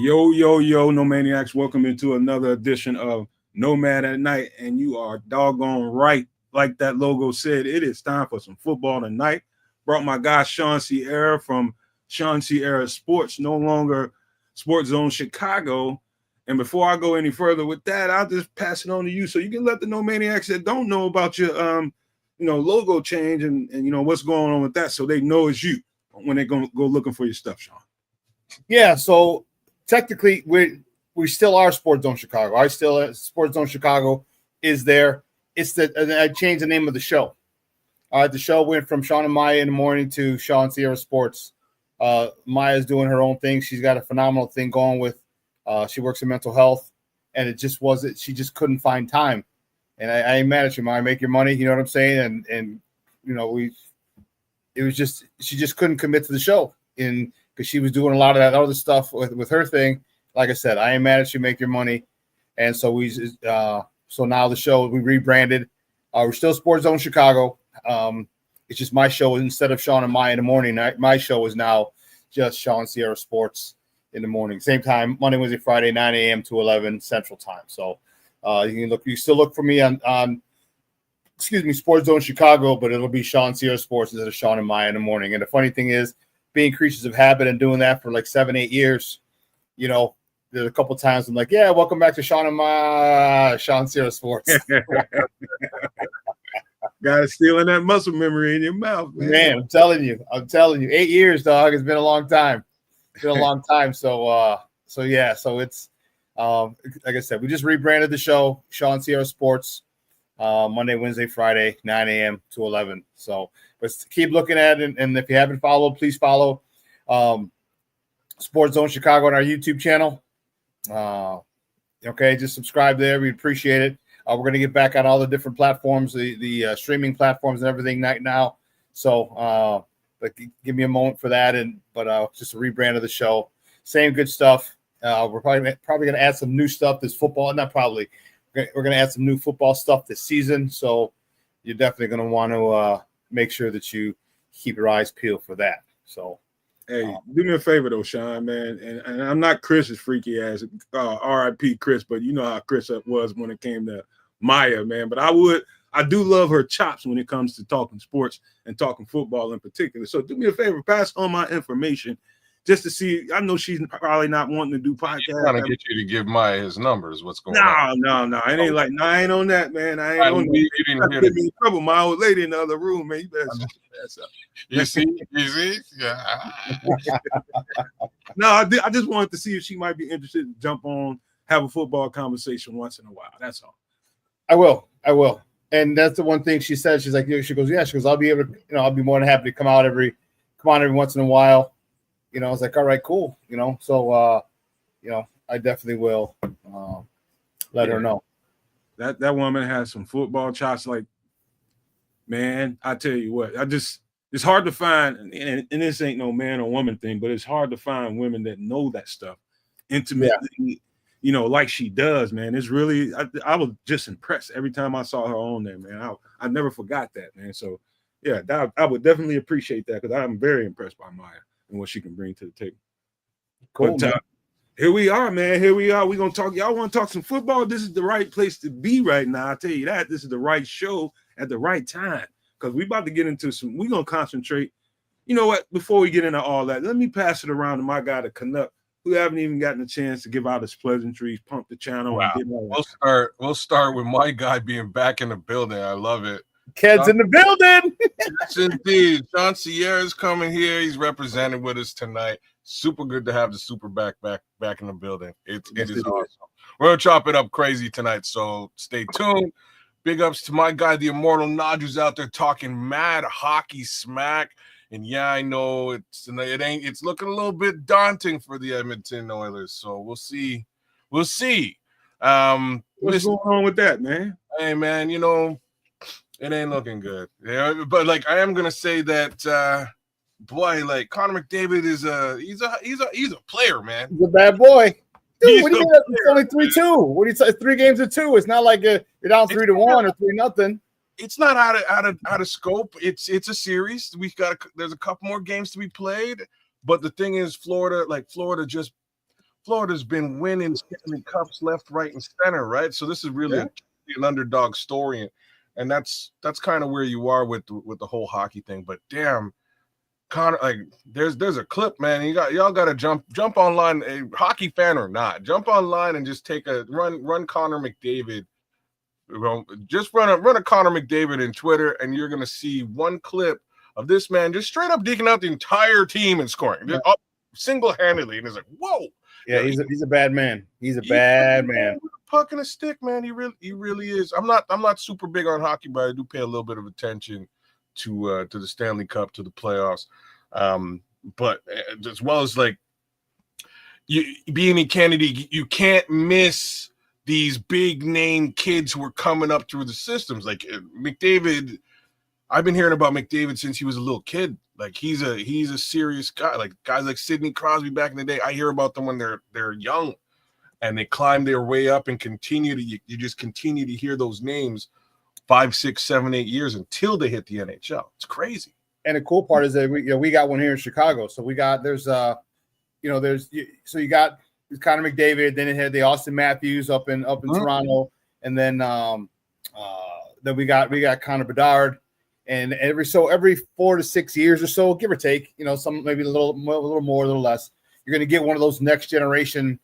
Yo, yo, yo, No Maniacs. Welcome into another edition of Nomad at Night. And you are doggone right. Like that logo said, it is time for some football tonight. Brought my guy Sean Sierra from Sean Sierra Sports, no longer Sports Zone Chicago. And before I go any further with that, I'll just pass it on to you so you can let the No Maniacs that don't know about your logo change and what's going on with that, so they know it's you when they're gonna go looking for your stuff, Sean. Yeah, so technically, we still are Sports Zone Chicago. Sports Zone Chicago is there. I changed the name of the show. The show went from Sean and Maya in the morning to Sean Sierra Sports. Maya's doing her own thing. She's got a phenomenal thing going with. She works in mental health, and it just wasn't. She just couldn't find time. And I ain't mad at you, Maya. Make your money. You know what I'm saying? And it was just she just couldn't commit to the show because she was doing a lot of that other stuff with her thing. Like I said, I ain't mad at you. Make your money. And so so now the show, we rebranded. We're still Sports Zone Chicago. It's just my show instead of Sean and Maya in the morning. My show is now just Sean Sierra Sports in the morning. Same time, Monday, Wednesday, Friday, 9 a.m. to 11 Central Time. So you still look for me on Sports Zone Chicago, but it'll be Sean Sierra Sports instead of Sean and Maya in the morning. And the funny thing is, being creatures of habit and doing that for like 7-8 years, there's a couple times I'm like, yeah, welcome back to Sean and Maya, Sean Sierra Sports. Got it, stealing that muscle memory in your mouth, man. I'm telling you, 8 years, dog. It's been a long time. So it's like I said, we just rebranded the show, Sean Sierra Sports, Monday, Wednesday, Friday, 9 a.m. to 11. So, but keep looking at it, and if you haven't followed, please follow Sports Zone Chicago on our YouTube channel. Okay, just subscribe there. We appreciate it. We're going to get back on all the different platforms, the streaming platforms and everything right now. So, but give me a moment for that. But just a rebrand of the show. Same good stuff. We're probably going to add some new stuff this football. Not probably. We're going to add some new football stuff this season. So you're definitely going to want to make sure that you keep your eyes peeled for that. So. Hey, do me a favor though, Sean, man, and I'm not Chris's freaky ass, R.I.P. Chris, but you know how Chris was when it came to Maya, man. But I do love her chops when it comes to talking sports and talking football in particular. So do me a favor, pass on my information just to see. I know she's probably not wanting to do podcasts. He's trying to get you to give Maya his numbers. What's going on? No. It ain't like, I ain't on that, man. I ain't on that. You didn't hear me in trouble. My old lady in the other room, man. You better pass up. You see? Yeah. No, I just wanted to see if she might be interested to jump on, have a football conversation once in a while. That's all. I will. And that's the one thing she said. She's like, she goes, I'll be able to, I'll be more than happy to come on every once in a while. I was like, all right, cool. So, I definitely will let her know. That woman has some football chops. Like, man, I tell you what, it's hard to find, and this ain't no man or woman thing, but it's hard to find women that know that stuff intimately, like she does, man. It's really, I was just impressed every time I saw her on there, man. I never forgot that, man. So, yeah, I would definitely appreciate that because I'm very impressed by Maya and what she can bring to the table. Cool, but, here we are, man. Here we are. We're going to talk. Y'all want to talk some football? This is the right place to be right now. I'll tell you that. This is the right show at the right time because we're about to get into we're going to concentrate. You know what? Before we get into all that, let me pass it around to my guy, the Canuck, who haven't even gotten a chance to give out his pleasantries, pump the channel. Wow. We'll start with my guy being back in the building. I love it. Ked's in the building. Yes, indeed. Sean Sierra is coming here. He's representing with us tonight. Super good to have the SuperBack back in the building. It is awesome. We're going to chop it up crazy tonight, so stay tuned. Big ups to my guy, the Immortal Nod, who's out there talking mad hockey smack. And yeah, I know it's looking a little bit daunting for the Edmonton Oilers. So we'll see. What's going on with that, man? Hey, man, it ain't looking good. Yeah, but like I am gonna say that boy, like Connor McDavid is he's a player, man. He's a bad boy. Dude, what do you mean? It's only 3-2. What do you say? 3 games to 2. It's not like you're down 3-1 or 3-0. It's not out of scope. It's a series. There's a couple more games to be played. But the thing is, Florida just Florida's been winning Stanley Cups left, right, and center, right? So this is really an underdog story, and that's kind of where you are with the whole hockey thing. But damn, Connor, like there's a clip, man. Y'all got to jump online, a hockey fan or not, jump online and just take a run Connor McDavid. Just run a Connor McDavid in Twitter, and you're gonna see one clip of this man just straight up deking out the entire team and scoring single-handedly, and it's like, whoa. Yeah, he's a bad man. He's a bad man. Puck and a stick, man. He really is. I'm not super big on hockey, but I do pay a little bit of attention to the Stanley Cup, to the playoffs. But as well as like being in Canada, you can't miss these big name kids who are coming up through the systems. Like McDavid, I've been hearing about McDavid since he was a little kid. Like he's a serious guy. Like guys like Sidney Crosby back in the day, I hear about them when they're young, and they climb their way up and you just continue to hear those names 5, 6, 7, 8 years until they hit the NHL. It's crazy. And the cool part is that we got one here in Chicago. So you got Connor McDavid, then it had the Austin Matthews up in Toronto, and then we got Connor Bedard. And every 4 to 6 years or so, give or take, some maybe a little more, a little less, you're going to get one of those next generation,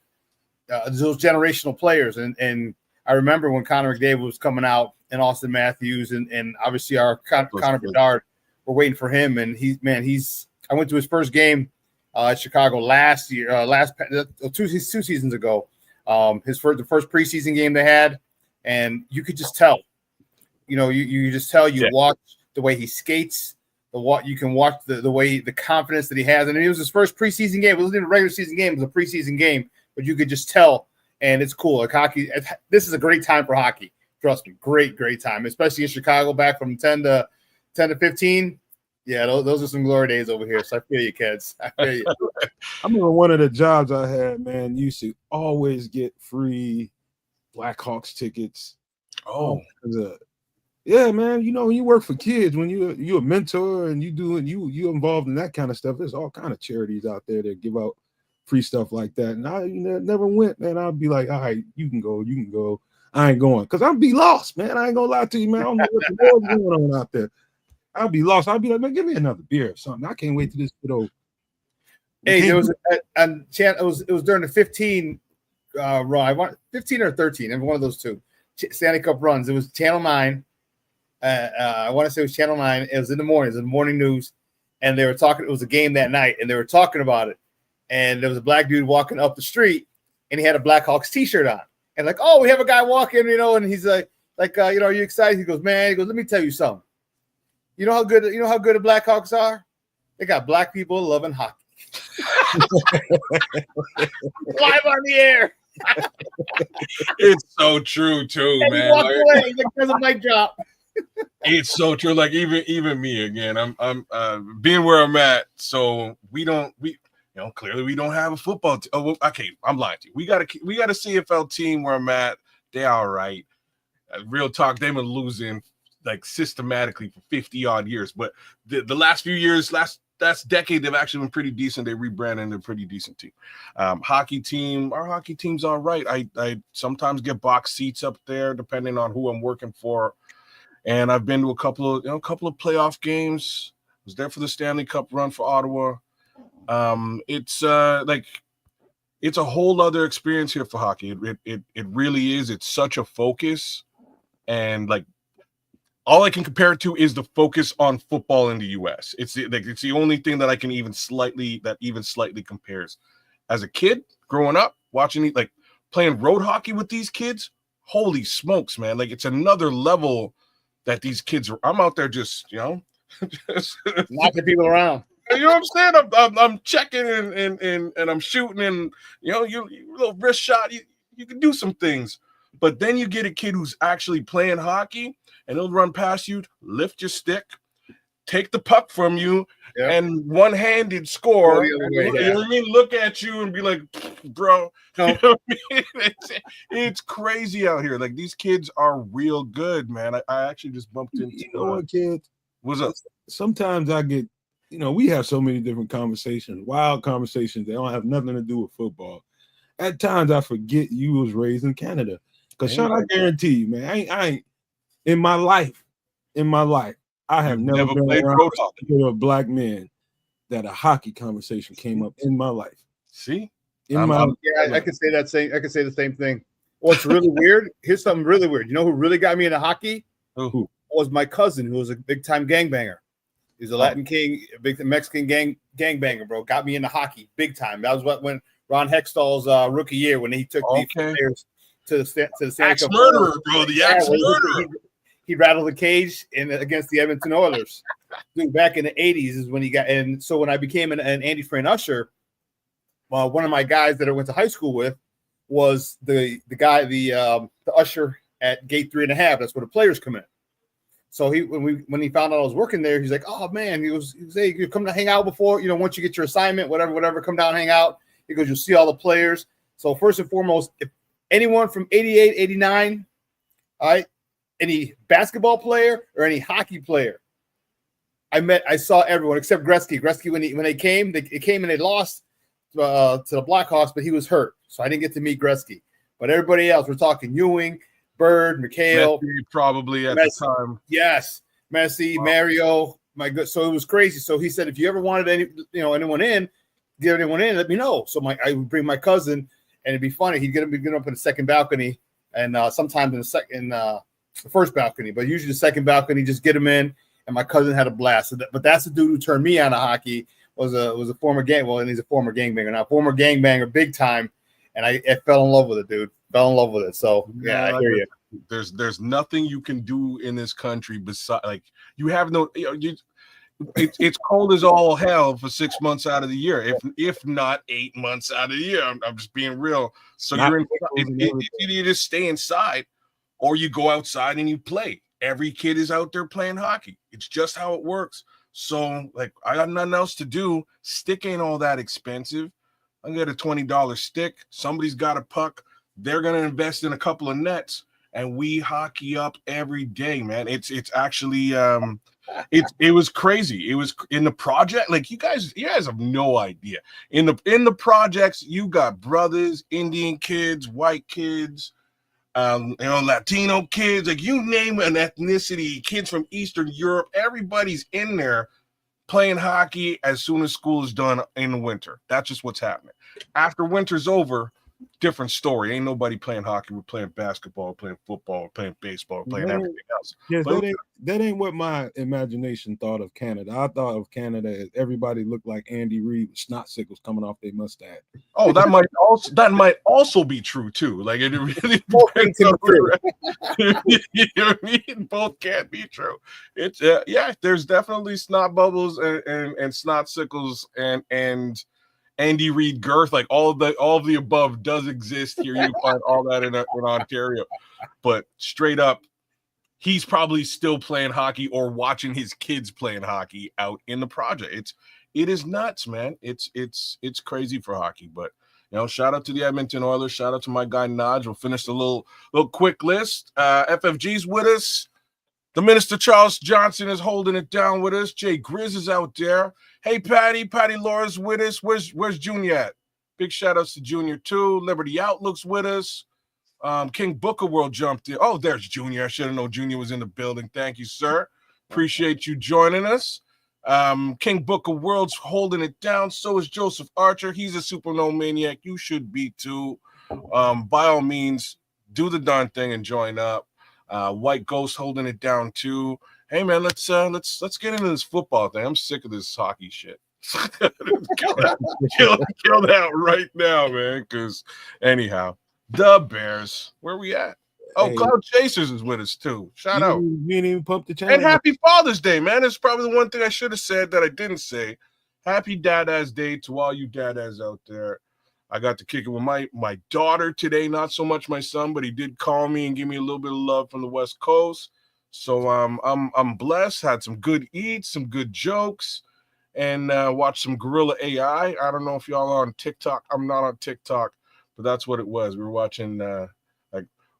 those generational players. And I remember when Connor McDavid was coming out, and Austin Matthews, and obviously our Connor Bedard, we're waiting for him. And I went to his first game at Chicago two seasons ago. The first preseason game they had, and you could just tell, you just tell you watch the way he skates, you can watch the way, the confidence that he has. And it was his first preseason game. It wasn't even a regular season game. It was a preseason game, but you could just tell, and it's cool. Like hockey, this is a great time for hockey. Trust me, great time, especially in Chicago back from 10 to 15. Yeah, those are some glory days over here. So I feel you, kids. I feel you. I remember one of the jobs I had, man, used to always get free Blackhawks tickets. Oh, yeah, man. When you work for kids, when you're a mentor and you involved in that kind of stuff, there's all kind of charities out there that give out free stuff like that. And I never went, man. I'd be like, all right, you can go. I ain't going because I'd be lost, man. I ain't gonna lie to you, man. I don't know what the world's going on out there. I'll be lost. I'll be like, man, give me another beer or something. I can't wait till this kiddo. Hey, it was during the 15 run. I want 15 or 13, and one of those two Stanley Cup runs. It was Channel 9. I want to say it was Channel 9. It was in the morning. It was in the morning news, and they were talking. It was a game that night, and they were talking about it. And there was a black dude walking up the street, and he had a Blackhawks T-shirt on. And like, oh, we have a guy walking, and he's like, are you excited? He goes, man. He goes, let me tell you something. You know how good the Blackhawks are? They got black people loving hockey. Live on the air. It's so true too, and man. He walked away. There's a mic drop. It's so true. Like even me again. I'm being where I'm at. So clearly we don't have a football team. Oh, okay, I'm lying to you. We got a CFL team where I'm at. They all right. Real talk. They've been losing like systematically for 50 odd years, but the last few years, last decade, they've actually been pretty decent. They rebranded, and they're a pretty decent team. Our hockey team's all right. I sometimes get box seats up there depending on who I'm working for, and I've been to a couple of playoff games. I was there for the Stanley Cup run for Ottawa. It's a whole other experience here for hockey. It really is. It's such a focus, and like all I can compare it to is the focus on football in the U.S. It's the only thing that I can even slightly compares. As a kid growing up, watching like playing road hockey with these kids, holy smokes, man! Like it's another level that these kids are. I'm out there just knocking people around. You know what I'm saying? I'm checking and I'm shooting, and you little wrist shot. You can do some things, but then you get a kid who's actually playing hockey, and he'll run past you, lift your stick, take the puck from you, and one-handed score. You know what I mean? Look at you and be like, bro. You know what I mean? It's crazy out here. Like these kids are real good, man. I actually just bumped into what, kid? What's up? Sometimes I get, we have so many different conversations, wild conversations that don't have nothing to do with football. at times I forget you was raised in Canada. Because Sean, I guarantee you, man, I ain't in my life, I have never been played around pro a black man that a hockey conversation came up in my life. See? I can say that same. I can say the same thing. What's really weird? Here's something really weird. You know who really got me into hockey? Who? Was my cousin, who was a big time gangbanger. He's a Latin king, a big Mexican gangbanger, bro. Got me into hockey big time. That was when Ron Hextall's rookie year when he took the players to the axe murderer, bro. The axe murderer. He rattled the cage against the Edmonton Oilers. Dude, back in the 80s is when he got. And so when I became an Andy Fran usher, one of my guys that I went to high school with was the guy, the usher at gate 3.5. That's where the players come in. So when he found out I was working there, he's like, "Oh man," he was hey, you come to hang out before, once you get your assignment, whatever, come down, hang out. He goes, you'll see all the players. So first and foremost, if anyone from 88, 89, all right, any basketball player or any hockey player, I saw everyone except Gretzky. Gretzky, when they came and they lost to the Blackhawks, but he was hurt, so I didn't get to meet Gretzky. But everybody else, we're talking Ewing, Bird, McHale, Messi probably at the time. Yes, Messi, wow. Mario. My good. So it was crazy. So he said, if you ever wanted anyone in, get anyone in, let me know. So I would bring my cousin, and it'd be funny. He'd get up in the second balcony, and sometimes in the first balcony, but usually the second balcony, just get him in. And my cousin had a blast. But that's the dude who turned me on to hockey. Was a former and he's a former gangbanger now, former gangbanger, big time. And I fell in love with it, dude. Fell in love with it. So yeah, I hear you. There's nothing you can do in this country besides you have no. It's cold as all hell for 6 months out of the year, if not 8 months out of the year. I'm just being real. So you just stay inside, or you go outside and you play. Every kid is out there playing hockey. It's just how it works. So I got nothing else to do. Stick ain't all that expensive. I get a $20 stick. Somebody's got a puck. They're gonna invest in a couple of nets, and we hockey up every day, man. It's actually it was crazy. It was in the project. You guys have no idea. In the projects, you got brothers, Indian kids, white kids, Latino kids, you name an ethnicity, kids from Eastern Europe, everybody's in there playing hockey as soon as school is done in the winter. That's just what's happening. After winter's over, different story. Ain't nobody playing hockey. We're playing basketball, we're playing football, we're playing baseball, we're playing everything else. Yes, that ain't what my imagination thought of Canada. I thought of Canada as everybody looked like Andy Reid with snot sickles coming off their mustache. Oh, that might also be true too. It really depends on you know what I mean? Both can't be true. It's there's definitely snot bubbles and snot sickles and Andy Reid girth, all of the above does exist here. You find all that in Ontario, but straight up, he's probably still playing hockey or watching his kids playing hockey out in the project. It is nuts, man. It's crazy for hockey. But shout out to the Edmonton Oilers. Shout out to my guy Naj. We'll finish the little quick list. FFG's with us. The Minister Charles Johnson is holding it down with us. Jay Grizz is out there. Hey, Patty Laura's with us. Where's Junior at? Big shout outs to Junior too. Liberty Outlook's with us. King Booker World jumped in. Oh, there's Junior. I should have known Junior was in the building. Thank you, sir. Appreciate you joining us. King Booker World's holding it down. So is Joseph Archer. He's a super maniac. You should be too. By all means, do the darn thing and join up. White Ghost holding it down too. Hey man, let's get into this football thing. I'm sick of this hockey shit. kill that right now, man. Because anyhow, the Bears. Where we at? Oh, hey. Cloud Chasers is with us too. Shout out. You didn't even pump the channel. And happy Father's Day, man. It's probably the one thing I should have said that I didn't say. Happy Dada's Day to all you dadas out there. I got to kick it with my daughter today, not so much my son, but he did call me and give me a little bit of love from the West Coast. So I'm blessed. Had some good eats, some good jokes, and watched some Gorilla AI. I don't know if y'all are on TikTok. I'm not on TikTok, but that's what it was. We were watching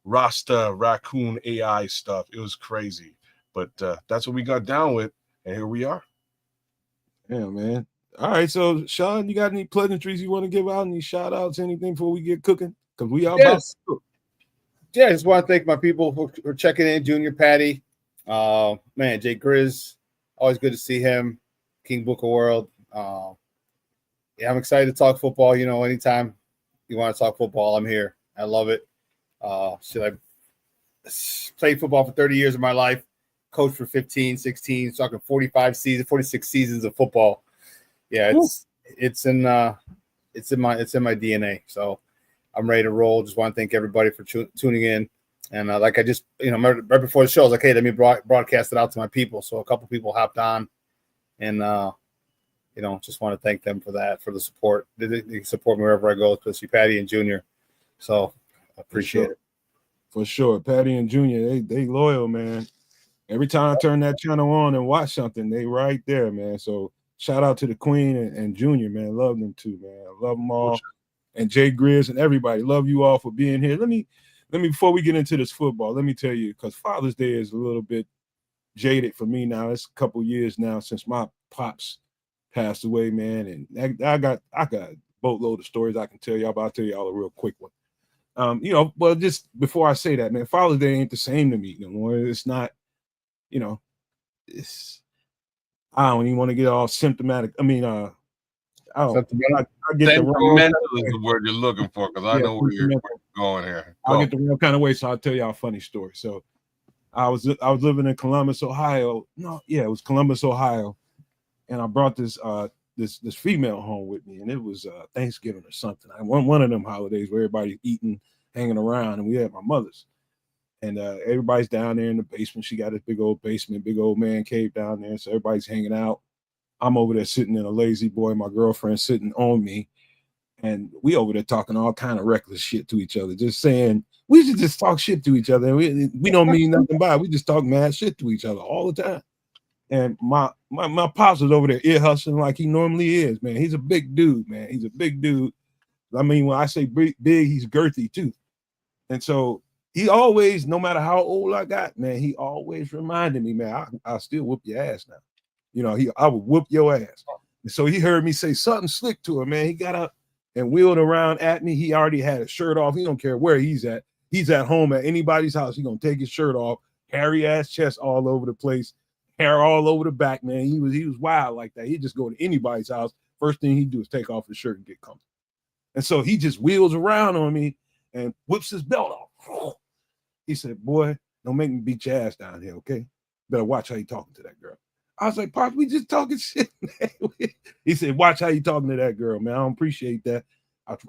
Rasta Raccoon AI stuff. It was crazy, but that's what we got down with, and here we are. Yeah, man. All right, so Sean, you got any pleasantries you want to give out? Any shout outs, anything before we get cooking? Because we are about to cook. Yeah, I just want to thank my people for checking in. Junior, Patty, man, Jay Grizz, always good to see him. King Booker World. Yeah, I'm excited to talk football. You know, anytime you want to talk football, I'm here. I love it. I played football for 30 years of my life, coached for 15, 16, talking 46 seasons of football. Yeah, it's in my DNA. So I'm ready to roll. Just want to thank everybody for tuning in. And like I just, right before the show, I was like, hey, let me broadcast it out to my people. So a couple people hopped on, and just want to thank them for that, for the support. They support me wherever I go, especially Patty and Junior. So I appreciate it. For sure. Patty and Junior, they loyal, man. Every time I turn that channel on and watch something, they right there, man. So shout out to the Queen and Junior, man. Love them too, man. I love them all. And Jay Grizz and everybody. Love you all for being here. Let me before we get into this football, let me tell you, because Father's Day is a little bit jaded for me now. It's a couple years now since my pops passed away, man. And I got a boatload of stories I can tell y'all, but I'll tell y'all a real quick one. Well, just before I say that, man, Father's Day ain't the same to me no more. It's not, it's, I don't even want to get all symptomatic. I mean, I get sentimental is the word you're looking for, because I know where you're going here. I'll get the real kind of way, so I'll tell y'all a funny story. So I was living in Columbus, Ohio. It was Columbus, Ohio, and I brought this this female home with me, and it was Thanksgiving or something. One of them holidays where everybody's eating, hanging around, and we had my mother's. And everybody's down there in the basement. She got this big old basement, big old man cave down there. So everybody's hanging out. I'm over there sitting in a lazy boy. My girlfriend sitting on me. And we over there talking all kind of reckless shit to each other. Just saying, we should just talk shit to each other. We don't mean nothing by it. We just talk mad shit to each other all the time. And my pops was over there ear hustling like he normally is, man. He's a big dude, man. He's a big dude. I mean, when I say big, he's girthy too. And so he always, no matter how old I got, man, he always reminded me, man, I'll still whoop your ass now. I would whoop your ass. And so he heard me say something slick to him, man. He got up and wheeled around at me. He already had his shirt off. He don't care where he's at. He's at home at anybody's house. He's going to take his shirt off, hairy ass chest all over the place, hair all over the back, man. He was wild like that. He'd just go to anybody's house. First thing he'd do is take off his shirt and get comfortable. And so he just wheels around on me and whips his belt off. He said, boy, don't make me beat your ass down here, okay? Better watch how you talking to that girl. I was like, Pop, we just talking shit, man. He said, watch how you talking to that girl, man. I don't appreciate that.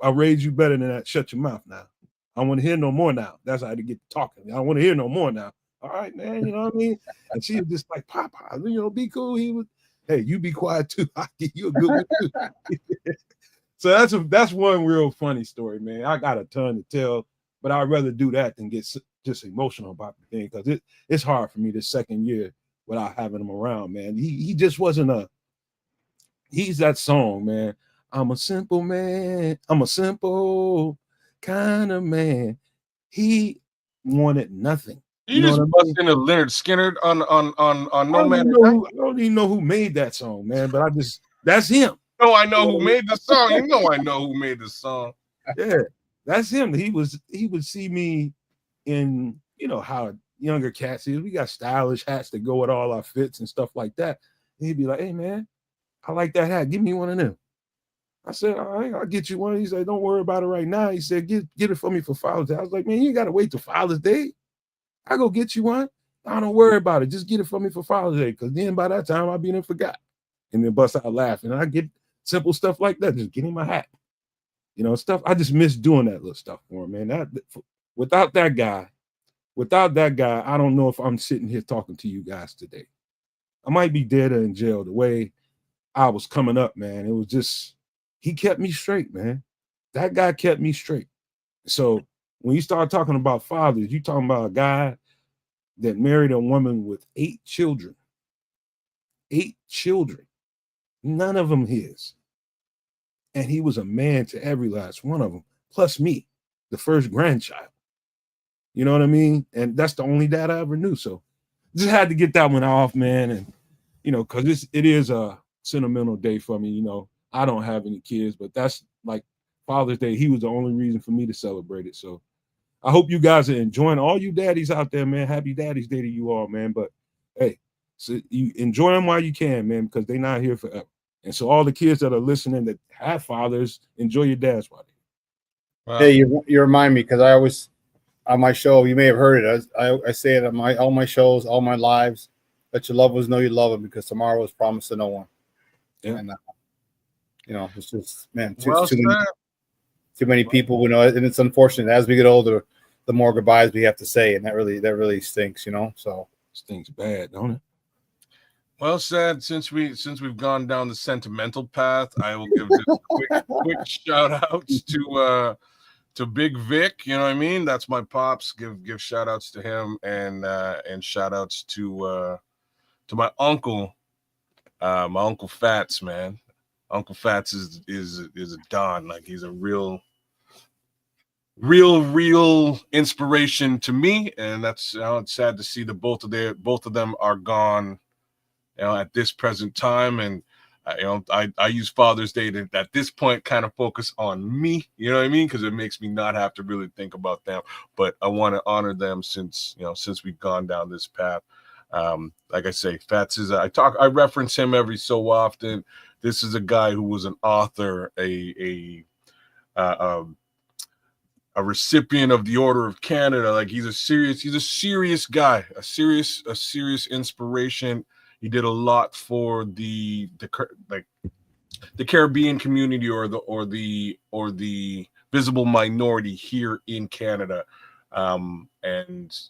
I raised you better than that. Shut your mouth now. I don't want to hear no more now. That's how to get talking. I don't want to hear no more now. All right, man, you know what I mean? And she was just like, Papa, be cool. He was, hey, you be quiet too. I'll give you a good one too. So that's one real funny story, man. I got a ton to tell, but I'd rather do that than get just emotional about the thing, because it's hard for me this second year without having him around, man. He just wasn't he's that song, man. I'm a simple man. I'm a simple kind of man. He wanted nothing. You just bust into Leonard Skinner on Nomad. I don't even know who made that song, man, but that's him. No, I know who made the song. You know I know who made the song. Yeah, that's him. He would see me in, how younger cats is. We got stylish hats that go with all our fits and stuff like that. And he'd be like, hey, man, I like that hat. Give me one of them. I said, all right, I'll get you one. He said, don't worry about it right now. He said, get it for me for Father's Day. I was like, man, you got to wait till Father's Day. I go get you one. I don't worry about it. Just get it for me for Father's Day, because then by that time I'll be in forgot. And then bust out laughing. And I get simple stuff like that. Just get him my hat. Stuff. I just miss doing that little stuff for him, man. Without that guy, I don't know if I'm sitting here talking to you guys today. I might be dead or in jail. The way I was coming up, man, it was just, he kept me straight, man. That guy kept me straight. So when you start talking about fathers, you talking about a guy that married a woman with 8 children. 8 children. None of them his. And he was a man to every last one of them, plus me, the first grandchild. You know what I mean? And that's the only dad I ever knew. So just had to get that one off, man. And, because it is sentimental day for me. You know, I don't have any kids, but that's like Father's Day. He was the only reason for me to celebrate it. So I hope you guys are enjoying. All you daddies out there, man. Happy Daddy's Day to you all, man. But hey, so you enjoy them while you can, man, because they're not here forever. And so all the kids that are listening that have fathers, enjoy your dads while they're here. Hey, you remind me, because I always on my show, you may have heard it. I say it on all my shows, all my lives. Let your loved ones know you love them, because tomorrow is promised to no one. Yeah. And you know, it's just, man, too many people, you know, and it's unfortunate. As we get older, the more goodbyes we have to say, and that really stinks, you know. So stinks bad, don't it? Well said. Since we've gone down the sentimental path, I will give just quick shout outs to Big Vic. You know what I mean? That's my pops. Give shout outs to him, and shout outs to my uncle Fats, man. Uncle Fats is a don. Like, he's a real inspiration to me, and that's, you know, it's sad to see that both of them are gone, you know, at this present time. And you know, I use Father's Day to, at this point, kind of focus on me, you know what I mean, because it makes me not have to really think about them. But I want to honor them since we've gone down this path. Like I say, Fats is I reference him every so often. This is a guy who was an author, a recipient of the Order of Canada. Like, he's a serious guy, a serious inspiration. He did a lot for the Caribbean community, or the visible minority here in Canada. And,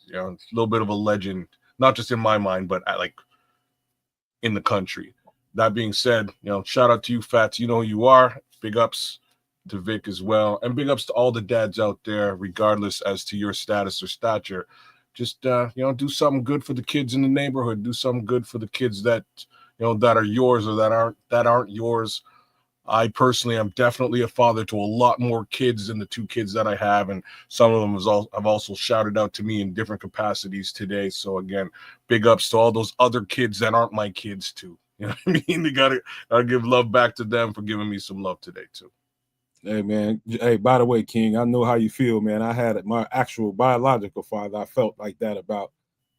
you know, a little bit of a legend, not just in my mind, but like in the country. That being said, you know, shout out to you, Fats. You know who you are. Big ups to Vic as well, and big ups to all the dads out there, regardless as to your status or stature. Just you know, do something good for the kids in the neighborhood. Do something good for the kids that, you know, that are yours or that aren't yours. I personally am definitely a father to a lot more kids than the 2 kids that I have, and some of them have also shouted out to me in different capacities today. So again, big ups to all those other kids that aren't my kids too. You know what I mean? You gotta give love back to them for giving me some love today too. Hey, man. Hey, by the way, King, I know how you feel, man. I had my actual biological father. I felt like that about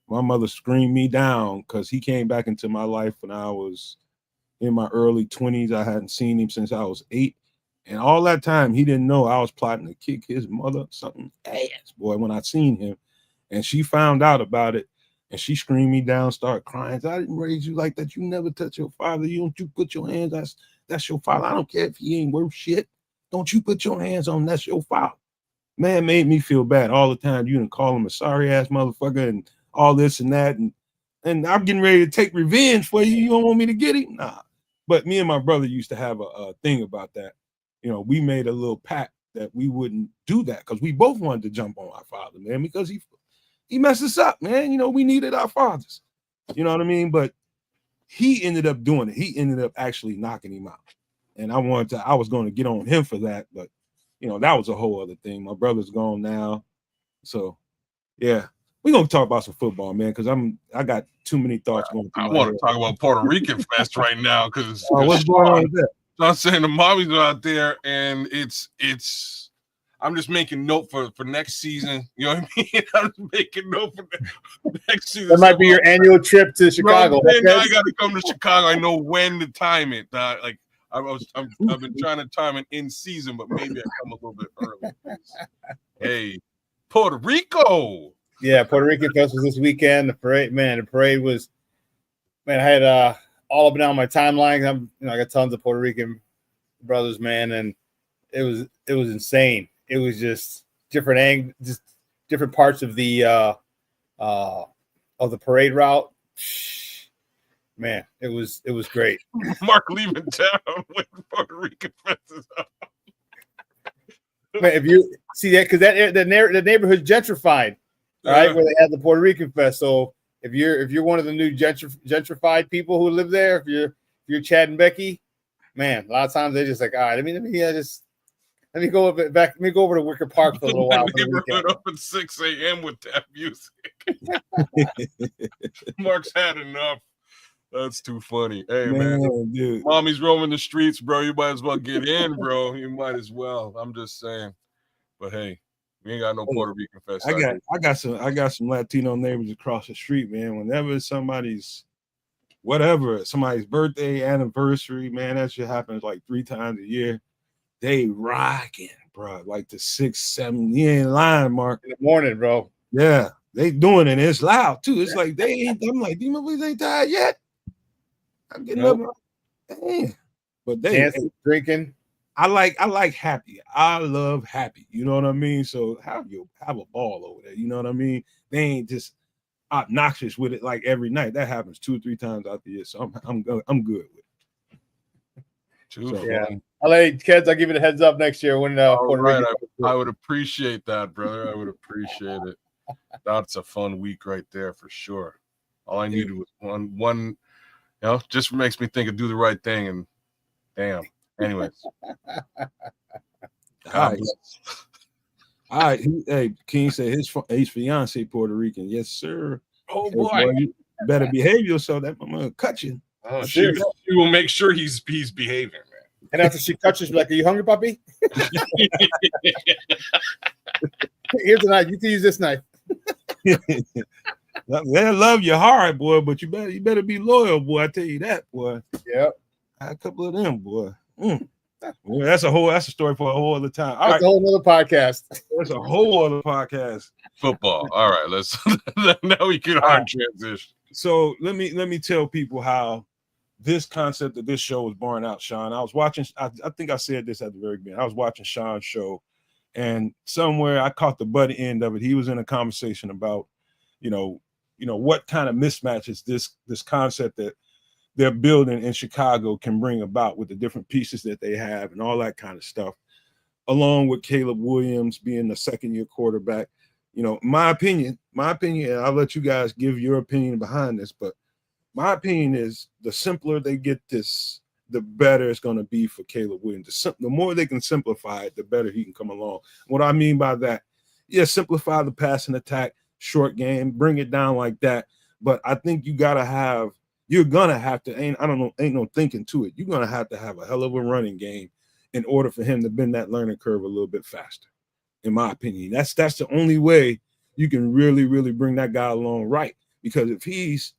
my mother. Screamed me down because he came back into my life when I was in my early 20s. I hadn't seen him since I was 8. And all that time, he didn't know I was plotting to kick his mother something ass, boy, when I seen him. And she found out about it, and she screamed me down, started crying. I didn't raise you like that. You never touch your father. You put your hands, that's your father. I don't care if he ain't worth shit. Don't you put your hands on him. That's your fault. Man, made me feel bad all the time. You didn't call him a sorry ass motherfucker and all this and that. And I'm getting ready to take revenge for you. You don't want me to get him? Nah. But me and my brother used to have a thing about that. You know, we made a little pact that we wouldn't do that, because we both wanted to jump on our father, man, because he messed us up, man. You know, we needed our fathers. You know what I mean? But he ended up doing it. He ended up actually knocking him out. And I was going to get on him for that, but you know, that was a whole other thing. My brother's gone now. So yeah, we're gonna talk about some football, man, because I got too many thoughts going through. I want to talk about Puerto Rican Fest right now, because what's going on with that? I'm saying the mommies are out there, and it's I'm just making note for next season. You know what I mean? I'm just making note for next season. That might be your annual trip to Chicago. I got to come to Chicago. I know when to time it. Like I've been trying to time it in season, but maybe I come a little bit early. Hey, Puerto Rico. Yeah, Puerto Rican Fest was this weekend. The parade was, man, I had all up and down my timeline. I got tons of Puerto Rican brothers, man, and it was insane. It was just different parts of the parade route. Man, it was great. Mark leaving town when Puerto Rican Fest is up. Man, if you see that, because the neighborhood's gentrified, right, where they had the Puerto Rican Fest. So if you're one of the new gentrified people who live there, if you're Chad and Becky, man, a lot of times they're just like, all right, let me go back. Let me go over to Wicker Park for a little while. Neighborhood up at 6 a.m. with that music. Mark's had enough. That's too funny. Hey, man, man, dude. mommy's roaming the streets, bro. You might as well get in, bro. You might as well. I'm just saying. But hey, we ain't got no Puerto Rican fest. I got some Latino neighbors across the street, man. Whenever somebody's birthday, anniversary, man, that shit happens like 3 times a year. They rocking, bro. Like the 6, 7, you ain't lying, Mark. In the morning, bro. Yeah, they doing it. It's loud too. It's like they ain't. I'm like, these motherfuckers ain't tired yet. I'm getting up. Damn. But they dancing, drinking. I like happy. I love happy. You know what I mean? So have a ball over there. You know what I mean? They ain't just obnoxious with it like every night. That happens 2 or 3 times out the year. So I'm good with it. So, yeah. LA kids, I'll give you the heads up next year when Puerto Rico. I would appreciate that, brother. I would appreciate it. That's a fun week right there for sure. All I needed was one, just makes me think of do the right thing. And damn. Anyways. All right. Hey, King said his fiance Puerto Rican. Yes, sir. Oh boy. You better behave yourself. That mama cut you. Oh, she will make sure he's behaving, man. And after she cuts you, she's like, "Are you hungry, puppy?" Here's a knife. You can use this knife. They love you hard, boy, but you better be loyal, boy. I tell you that, boy. Yeah, a couple of them, boy. Well, that's a story for a whole other time. That's a whole other podcast. That's a whole other podcast. Football. All right, let's now we can hard transition. So let me tell people how this concept of this show was born out, Sean. I was watching, I think I said this at the very beginning. I was watching Sean's show, and somewhere I caught the butt end of it. He was in a conversation about, what kind of mismatches this concept that they're building in Chicago can bring about with the different pieces that they have and all that kind of stuff, along with Caleb Williams being the second-year quarterback. My opinion, and I'll let you guys give your opinion behind this, but my opinion is the simpler they get this, the better it's going to be for Caleb Williams. The more they can simplify it, the better he can come along. What I mean by that, simplify the passing attack, short game, bring it down like that. But I think you're going to have to, ain't no thinking to it. You're going to have a hell of a running game in order for him to bend that learning curve a little bit faster, in my opinion. That's the only way you can really, really bring that guy along right. Because if he's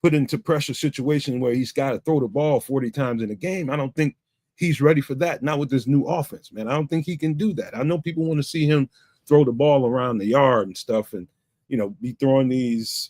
put into pressure situation where he's got to throw the ball 40 times in a game, I don't think he's ready for that. Not with this new offense, man. I don't think he can do that. I know people want to see him throw the ball around the yard and stuff and, be throwing these,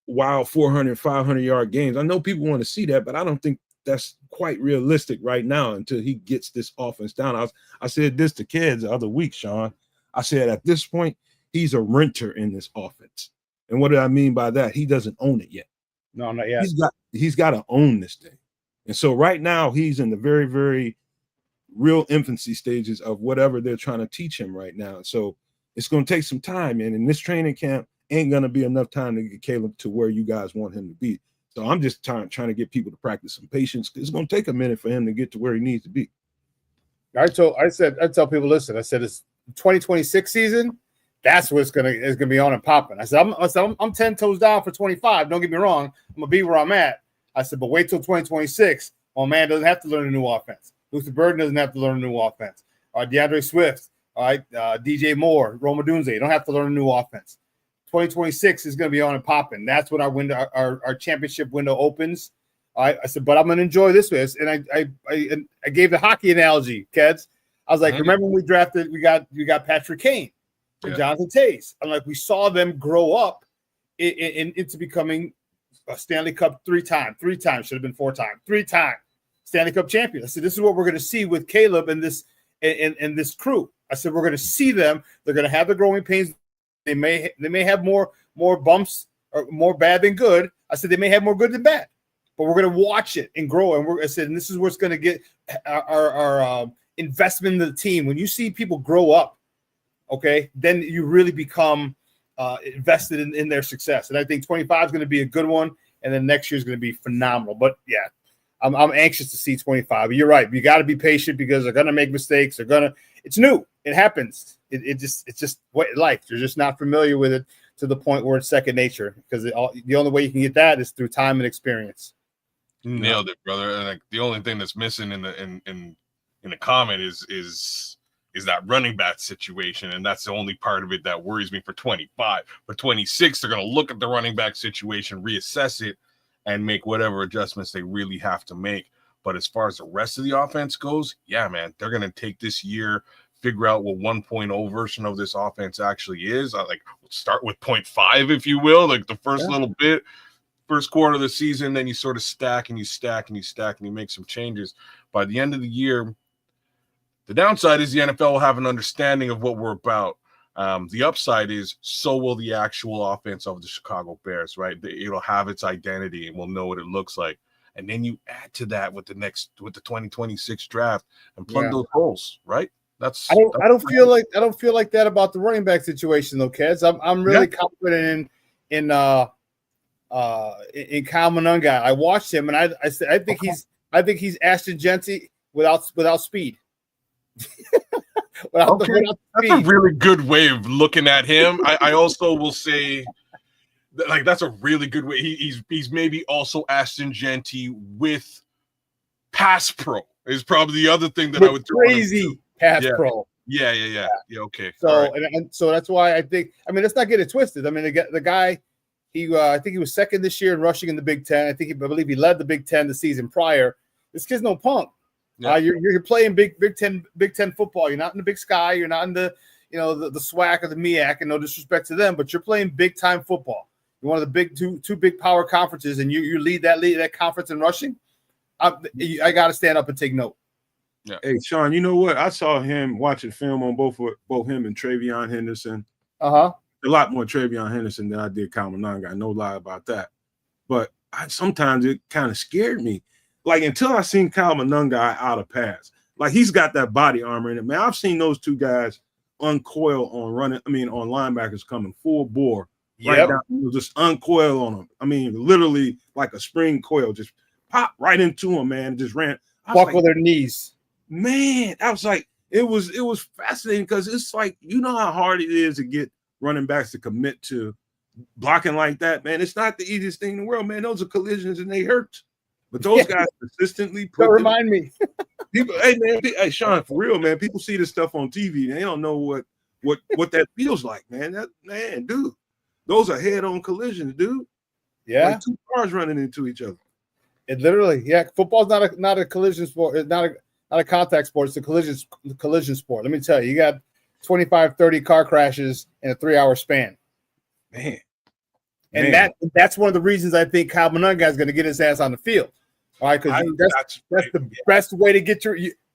wild 400, 500-yard games. I know people want to see that, but I don't think that's quite realistic right now until he gets this offense down. I said this to kids the other week, Sean. I said at this point, he's a renter in this offense. And what do I mean by that? He doesn't own it yet. No, not yet. He's got to own this thing. And so right now he's in the very, very real infancy stages of whatever they're trying to teach him right now. So it's going to take some time. And in this training camp ain't going to be enough time to get Caleb to where you guys want him to be. So I'm just trying to get people to practice some patience. It's going to take a minute for him to get to where he needs to be. I tell people, listen, I said it's 2026 season. That's what's gonna be on and popping. I said I'm 10 toes down for 25. Don't get me wrong. I'm gonna be where I'm at. I said, but wait till 2026. Well, man doesn't have to learn a new offense. Luther Burden doesn't have to learn a new offense. DeAndre Swift, all right, DJ Moore, Roma Dunze, don't have to learn a new offense. 2026 is going to be on and popping. That's when our championship window opens. I said, but I'm going to enjoy this way. And I gave the hockey analogy, kids. I was like, remember when we drafted, we got Patrick Kane and Jonathan Tays. I'm like, we saw them grow up into becoming a Stanley Cup 3 times, should have been 4 times, 3 times Stanley Cup champion. I said, this is what we're going to see with Caleb and this crew. I said, we're going to see them. They're going to have the growing pains. They may have more bumps or more bad than good. I said, they may have more good than bad, but we're going to watch it and grow. And I said, and this is what's going to get our investment in the team. When you see people grow up, okay, then you really become invested in their success. And I think 25 is going to be a good one. And then next year is going to be phenomenal. But yeah, I'm anxious to see 25. You're right. You got to be patient because they're going to make mistakes. It's new. It happens. It's just what life. You're just not familiar with it. to the point where it's second nature, because the only way you can get that is through time and experience. Nailed it, brother. And like, the only thing that's missing in the comment is that running back situation, and that's the only part of it that worries me for 25. For 26, they're going to look at the running back situation, reassess it, and make whatever adjustments they really have to make. But as far as the rest of the offense goes, yeah, man, they're going to take this year, figure out what 1.0 version of this offense actually is. Like, start with 0.5, if you will, like the first little bit, first quarter of the season, then you sort of stack and you stack and you stack and you make some changes. By the end of the year, the downside is the NFL will have an understanding of what we're about. The upside is so will the actual offense of the Chicago Bears, right? It'll have its identity and we'll know what it looks like. And then you add to that with the 2026 draft and plug those holes, right? I don't feel like that about the running back situation though, Keds. I'm really confident in Kyle Monunga. I watched him and I think he's Ashton Genty without speed. That's a really good way of looking at him. I also will say, like, that's a really good way. He's maybe also Ashton Genty with pass pro is probably the other thing that I would throw crazy pass pro. Yeah. Okay. So and so that's why I think. I mean, let's not get it twisted. I mean, the guy, I think he was second this year in rushing in the Big Ten. I believe he led the Big Ten the season prior. This kid's no punk. Yeah. You're playing Big Ten football. You're not in the Big Sky. You're not in the the SWAC or the MEAC. And no disrespect to them, but you're playing big time football. You're one of the big two big power conferences, and you lead that conference in rushing. I got to stand up and take note. Yeah. Hey, Sean, you know what? I saw him watching film on both him and Travion Henderson. A lot more Travion Henderson than I did Kyle Monunga. No lie about that. But sometimes it kind of scared me. Like, until I seen Kyle Monunga out of pass. Like, he's got that body armor in it. Man, I've seen those two guys uncoil on linebackers coming full bore. Right down, just uncoil on them. I mean, literally like a spring coil, just pop right into them, man. Just ran. Walk with their knees. Man, I was like, it was fascinating because it's like, you know how hard it is to get running backs to commit to blocking like that, man. It's not the easiest thing in the world, man. Those are collisions and they hurt. But those guys consistently don't remind me. People, hey Sean, for real, man. People see this stuff on TV and they don't know what that feels like, man. Dude, those are head-on collisions, dude. Yeah, like two cars running into each other. It literally, football's not a collision sport. It's not a contact sport. It's a collision sport. Let me tell you, you got 25, 30 car crashes in a 3-hour span. Man. And that's one of the reasons I think Kyle Monunga is going to get his ass on the field. All right, because that's the best way to get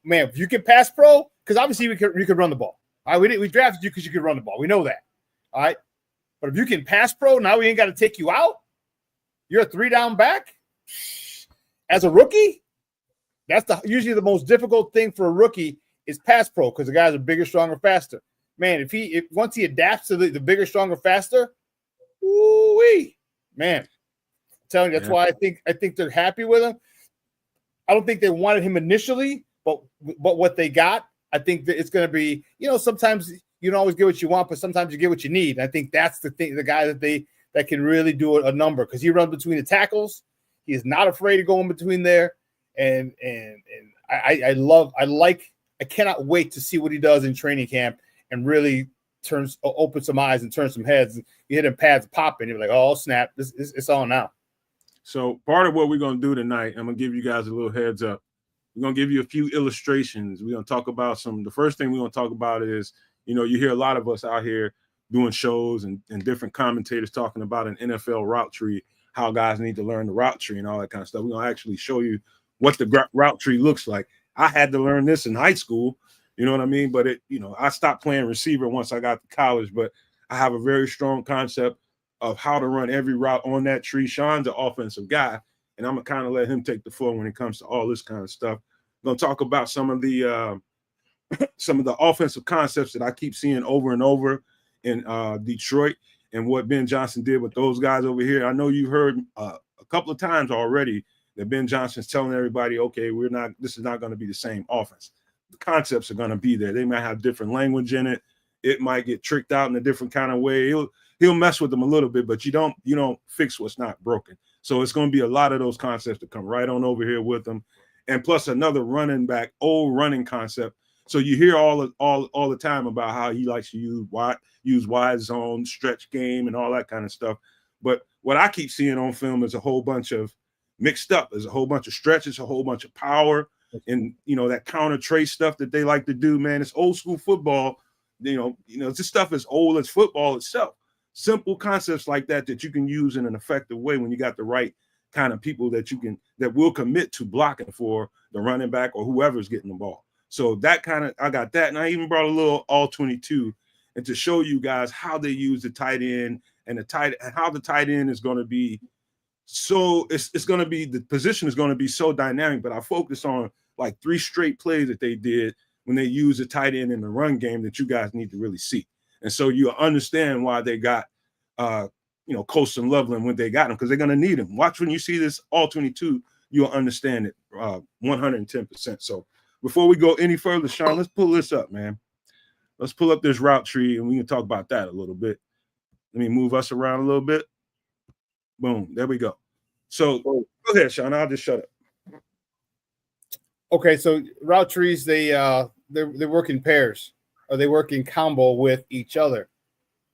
man. If you can pass pro, because obviously you could run the ball. All right, we drafted you because you could run the ball. We know that. All right, but if you can pass pro, now we ain't got to take you out. You're a 3-down back as a rookie. That's usually the most difficult thing for a rookie is pass pro, because the guys are bigger, stronger, faster. Man, if once he adapts to the bigger, stronger, faster. Ooh-wee. Man, I'm telling you, that's why I think they're happy with him. I don't think they wanted him initially, but what they got, I think that it's going to be, sometimes you don't always get what you want, but sometimes you get what you need. And I think that's the thing, the guy that can really do a number, because he runs between the tackles. He is not afraid of going between there. And I cannot wait to see what he does in training camp and really open some eyes and turn some heads. You hit him pads popping. You're like, oh snap! It's on now. So part of what we're gonna do tonight, I'm gonna give you guys a little heads up. We're gonna give you a few illustrations. We're gonna talk about the first thing we're gonna talk about is, you hear a lot of us out here doing shows and different commentators talking about an NFL route tree, how guys need to learn the route tree and all that kind of stuff. We're gonna actually show you what the route tree looks like. I had to learn this in high school. You know what I mean? But I stopped playing receiver once I got to college, but I have a very strong concept of how to run every route on that tree. Sean's an offensive guy, and I'm going to kind of let him take the floor when it comes to all this kind of stuff. I'm going to talk about some of the offensive concepts that I keep seeing over and over in Detroit and what Ben Johnson did with those guys over here. I know you've heard a couple of times already that Ben Johnson's telling everybody, okay, this is not going to be the same offense. The concepts are going to be there. They might have different language in it. It might get tricked out in a different kind of way. He'll he'll mess with them a little bit, but you don't fix what's not broken. So it's going to be a lot of those concepts to come right on over here with them, and plus another running back, old running concept. So you hear all the time about how he likes to use wide zone, stretch game, and all that kind of stuff. But what I keep seeing on film is a whole bunch of mixed up. There's a whole bunch of stretches, a whole bunch of power, and that counter trace stuff that they like to do. Man, it's old school football. This stuff is old as football itself. Simple concepts like that you can use in an effective way when you got the right kind of people that will commit to blocking for the running back or whoever's getting the ball. So I got that, and I even brought a little all 22, and to show you guys how they use the tight end and how the tight end is going to be. So it's going to be, the position is going to be so dynamic. But I focus on like 3 straight plays that they did when they use the tight end in the run game that you guys need to really see, and so you'll understand why they got Colston Loveland when they got him, because they're going to need him. Watch when you see this all 22, you'll understand it 110%. So before we go any further, Sean, let's pull this up, man. Let's pull up this route tree, and we can talk about that a little bit. Let me move us around a little bit. Boom, there we go. So go ahead, Sean. I'll just shut up. Okay, so route trees, they work in pairs, or they work in combo with each other.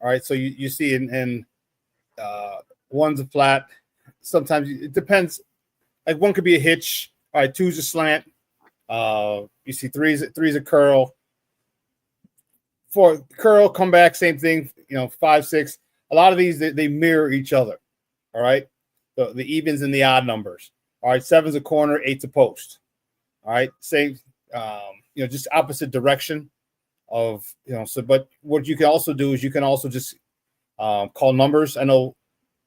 All right, so you see in one's a flat. Sometimes it depends. Like one could be a hitch. All right, 2's a slant. You see three's a curl. 4 curl, come back, same thing. 5, 6. A lot of these they mirror each other. All right, the evens and the odd numbers. All right, 7's a corner, 8's a post. All right, same. Just opposite direction of So, but what you can also do is you can also just call numbers. I know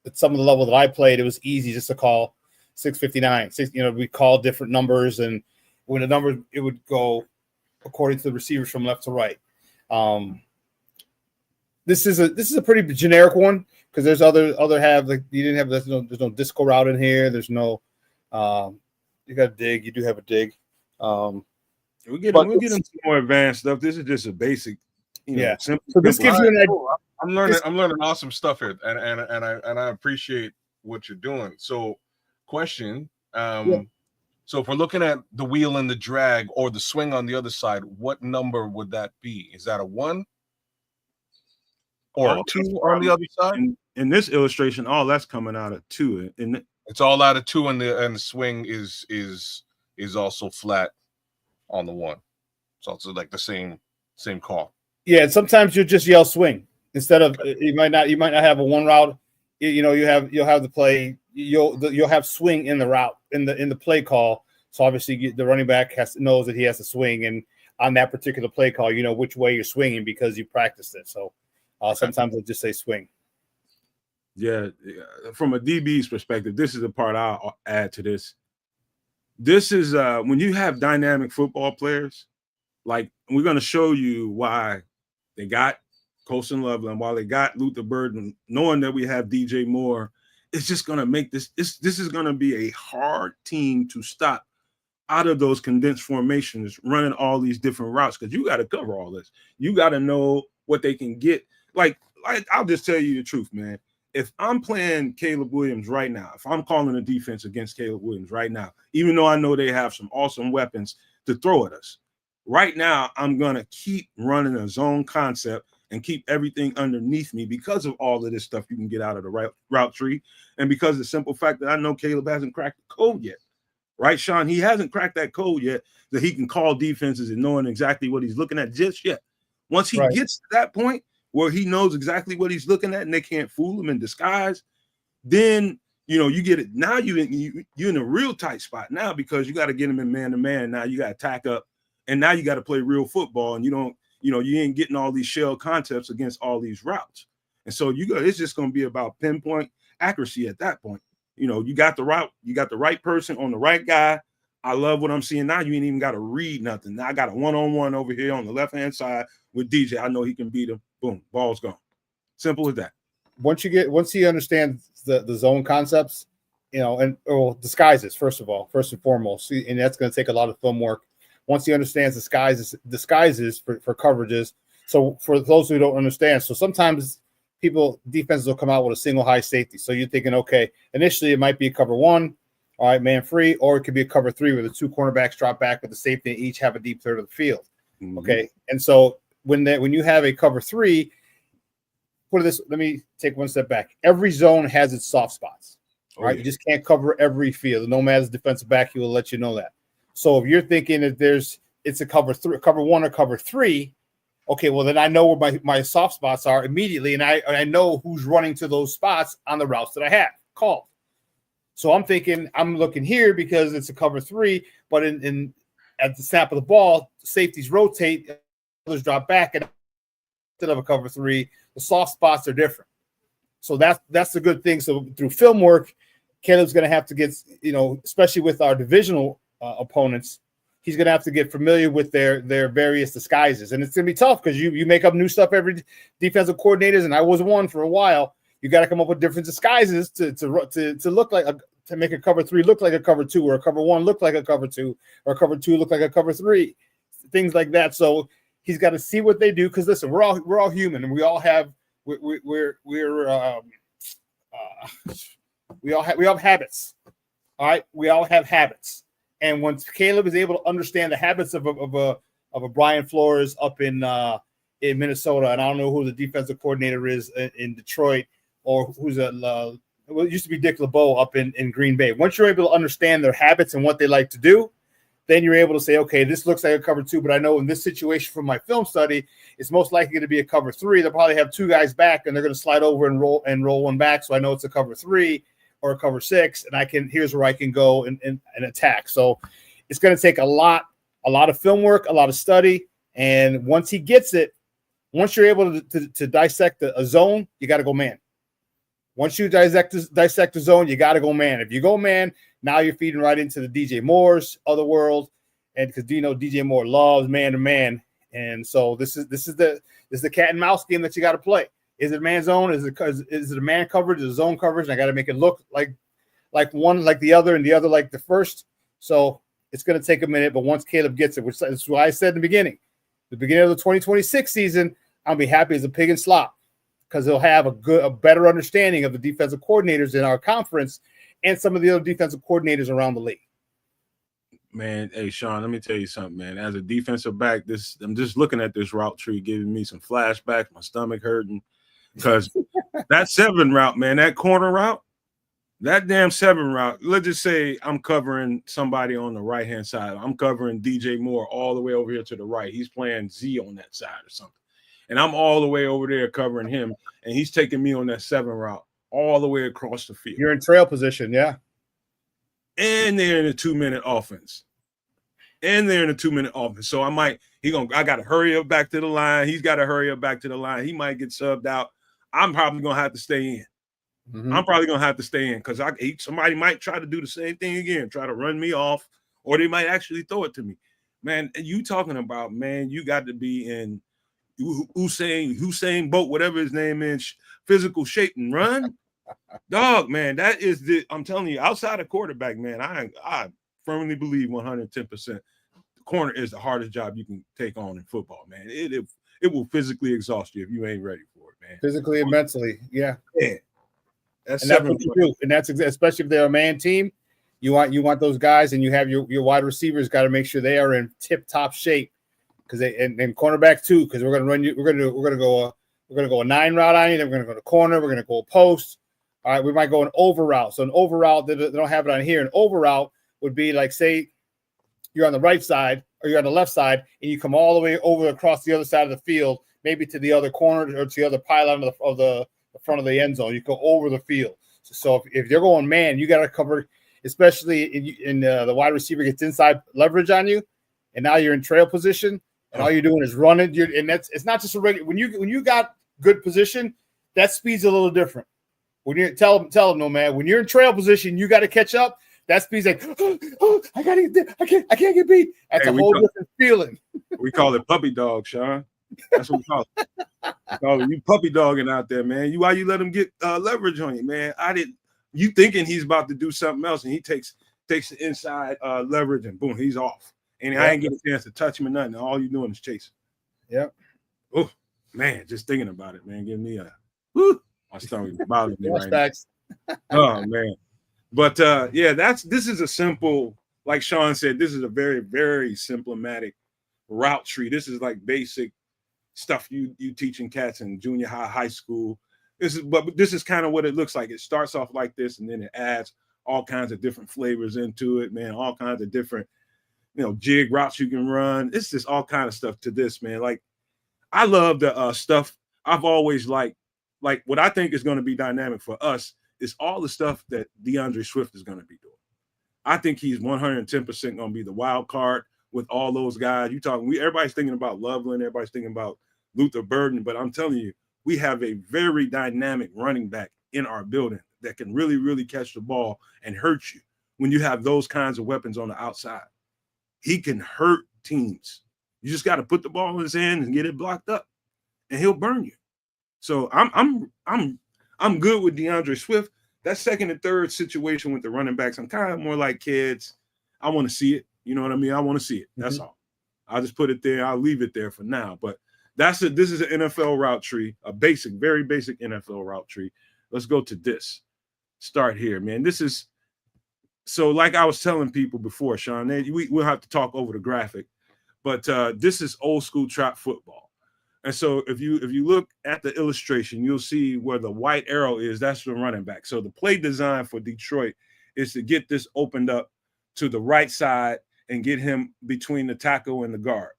at some of the level that I played, it was easy just to call 659. We call different numbers, and when the number, it would go according to the receivers from left to right. This is a pretty generic one, because there's other have, like, you didn't have, there's no disco route in here. There's no you got a dig. You do have a dig. We'll get into some more advanced stuff. This is just a basic, simple. So this gives you an idea. I'm learning awesome stuff here, and I appreciate what you're doing. So, question. So if we're looking at the wheel and the drag or the swing on the other side, what number would that be? Is that a 1 or a 2 on the other side? In this illustration, all that's coming out of 2. And it's all out of 2, and the swing is also flat on the 1. It's also like the same call. Yeah, and sometimes you just yell swing instead of, you might not have a 1 route. You'll have the play. You'll have swing in the route in the play call. So obviously the running back knows that he has to swing, and on that particular play call, you know which way you're swinging because you practiced it. So sometimes they'll just say swing. Yeah, from a DB's perspective, this is the part I'll add to this. This is when you have dynamic football players, like we're going to show you why they got Colston Loveland, why they got Luther Burden, knowing that we have DJ Moore. It's just going to make this is going to be a hard team to stop out of those condensed formations, running all these different routes, because you got to cover all this. You got to know what they can get. Like I'll just tell you the truth, man. If I'm playing Caleb Williams right now, if I'm calling a defense against Caleb Williams right now, even though I know they have some awesome weapons to throw at us, right now I'm going to keep running a zone concept and keep everything underneath me because of all of this stuff you can get out of the route tree, and because of the simple fact that I know Caleb hasn't cracked the code yet. Right, Sean? He hasn't cracked that code yet that he can call defenses and knowing exactly what he's looking at just yet. Once he gets to that point where he knows exactly what he's looking at and they can't fool him in disguise, then you get it. Now you're in a real tight spot now, because you got to get him in man-to-man. Now you got to tack up, and now you got to play real football, and you ain't getting all these shell concepts against all these routes. And so it's just going to be about pinpoint accuracy at that point. You got the route, you got the right person on the right guy. I love what I'm seeing now. You ain't even got to read nothing. Now I got a one-on-one over here on the left-hand side with DJ. I know he can beat him. Boom, ball's gone. Simple as that. Once he understands the zone concepts, disguises, first and foremost, and that's going to take a lot of film work. Once he understands disguises for coverages. So for those who don't understand, so sometimes defenses will come out with a single high safety. So you're thinking, okay, initially it might be a cover 1, all right, man free, or it could be a cover 3 where the 2 cornerbacks drop back with the safety and each have a deep third of the field. Mm-hmm. Okay, and so when you have a cover 3, let me take one step back. Every zone has its soft spots. Right, yeah. You just can't cover every field. The Nomad is defensive back. He will let you know that. So if you're thinking that it's a cover 1 or cover 3, okay, well then I know where my soft spots are immediately, and I know who's running to those spots on the routes that I have called. So I'm thinking I'm looking here because it's a cover 3, but in at the snap of the ball, safeties rotate, others drop back, and instead of a cover 3, the soft spots are different. So that's the good thing. So through film work, Caleb's going to have to get, especially with our divisional opponents, he's going to have to get familiar with their various disguises. And it's going to be tough because you make up new stuff every defensive coordinators, and I was one for a while. You got to come up with different disguises to look like to make a cover 3 look like a cover 2, or a cover 1 look like a cover 2, or a cover 2 look like a cover 3, things like that. So he's got to see what they do, because listen, we're all human, and we all have habits. All right, we all have habits, and once Caleb is able to understand the habits of a Brian Flores up in Minnesota, and I don't know who the defensive coordinator is in Detroit, or who's it used to be Dick LeBeau up in Green Bay. Once you're able to understand their habits and what they like to do, then you're able to say, okay, this looks like a cover 2, but I know in this situation from my film study, it's most likely going to be a cover 3. They'll probably have 2 guys back, and they're going to slide over and roll one back. So I know it's a cover 3 or a cover 6, and here's where I can go and attack. So it's going to take a lot of film work, a lot of study. And once he gets it, once you're able to dissect a zone, you got to go man. Once you dissect the zone, you got to go man. If you go man, now you're feeding right into the DJ Moore's other world, and because DJ Moore loves man to man, and so this is the cat and mouse game that you got to play. Is it man zone? Is it a man coverage? Is it zone coverage? And I got to make it look like one like the other, and the other like the first. So it's going to take a minute, but once Caleb gets it, which is why I said in the beginning of the 2026 season, I'll be happy as a pig in slop, because he'll have a better understanding of the defensive coordinators in our conference and some of the other defensive coordinators around the league. Man, hey, Sean, let me tell you something, man. As a defensive back, I'm just looking at this route tree, giving me some flashbacks, my stomach hurting, because that 7 route, man, that corner route, that damn 7 route, let's just say I'm covering somebody on the right-hand side. I'm covering DJ Moore all the way over here to the right. He's playing Z on that side or something. And I'm all the way over there covering him, and he's taking me on that 7 route all the way across the field. You're in trail position, yeah. And they're in a 2-minute offense. So I got to hurry up back to the line. He's got to hurry up back to the line. He might get subbed out. I'm probably going to have to stay in. Mm-hmm. I'm probably going to have to stay in, because somebody might try to do the same thing again, try to run me off, or they might actually throw it to me. Man, you talking about, man, you got to be in Usain Bolt, whatever his name is, physical shape and run. Dog, man, that is I'm telling you, outside of quarterback, man, I firmly believe 110% the corner is the hardest job you can take on in football, man. It will physically exhaust you if you ain't ready for it, man. Physically and mentally, yeah. That's what you do, and that's especially if they're a man team. You want those guys, and you have your wide receivers got to make sure they are in tip-top shape, because and cornerback too, because we're gonna go a 9 route on you, then we're gonna go to corner, we're gonna go a post. All right, we might go an over route. So an over route, they don't have it on here. An over route would be like, say you're on the right side or you're on the left side, and you come all the way over across the other side of the field, maybe to the other corner or to the other pylon of the front of the end zone. You go over the field. So if you're going man, you got to cover, especially in the wide receiver gets inside leverage on you, and now you're in trail position, and all you're doing is running. It's not just a regular. When you got good position, that speed's a little different. When you tell them, Nomad, when you're in trail position, you got to catch up. That speed's like, I can't get beat. That's a whole different feeling. We call it puppy dog, Sean. That's what we call it. We call it, you puppy dogging out there, man. Why you let him get leverage on you, man? You thinking he's about to do something else, and he takes the inside leverage, and boom, he's off. And I ain't getting a chance to touch him or nothing. All you doing is chasing. Yeah. Oh man, just thinking about it, man, give me a Woo, my stomach is bothering me right now. Flashbacks. Oh man. But yeah, this is a simple, like Sean said, this is a very, very symptomatic route tree. This is like basic stuff you teaching cats in junior high, high school. But this is kind of what it looks like. It starts off like this, and then it adds all kinds of different flavors into it, man. All kinds of different, jig routes you can run. It's just all kind of stuff to this, man. Like, I love the stuff I've always liked. Like, what I think is going to be dynamic for us is all the stuff that DeAndre Swift is going to be doing. I think he's 110% going to be the wild card with all those guys. Everybody's thinking about Loveland, everybody's thinking about Luther Burden, but I'm telling you, we have a very dynamic running back in our building that can really, really catch the ball and hurt you when you have those kinds of weapons on the outside. He can hurt teams. You just got to put the ball in his hand and get it blocked up, and he'll burn you. So I'm good with DeAndre Swift. That second and third situation with the running backs, I'm kind of more like kids. I want to see it. You know what I mean? I want to see it. That's all. I'll just put it there. I'll leave it there for now. But this is an NFL route tree, a basic, very basic NFL route tree. Let's go to this. Start here, man. This is so like I was telling people before, Sean, we'll have to talk over the graphic, but this is old school trap football. And so if you look at the illustration, you'll see where the white arrow is. That's the running back. So the play design for Detroit is to get this opened up to the right side and get him between the tackle and the guard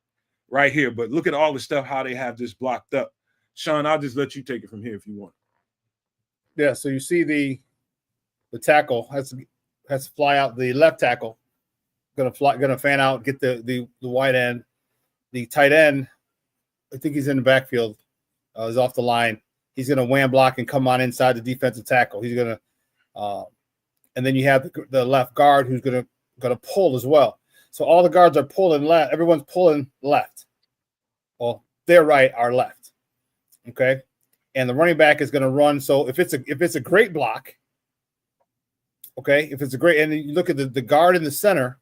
right here. But look at all the stuff, how they have this blocked up. Sean, I'll just let you take it from here if you want. Yeah, so you see the tackle has to fly out. The left tackle gonna fan out, get the wide end. The tight end, I think he's in the backfield. Is off the line. He's gonna wham block and come on inside the defensive tackle. He's gonna, and then you have the left guard who's gonna pull as well. So all the guards are pulling left. Everyone's pulling left. Well, their right, our left. Okay, and the running back is gonna run. So if it's a great block, okay, if it's a great, and you look at the guard in the center,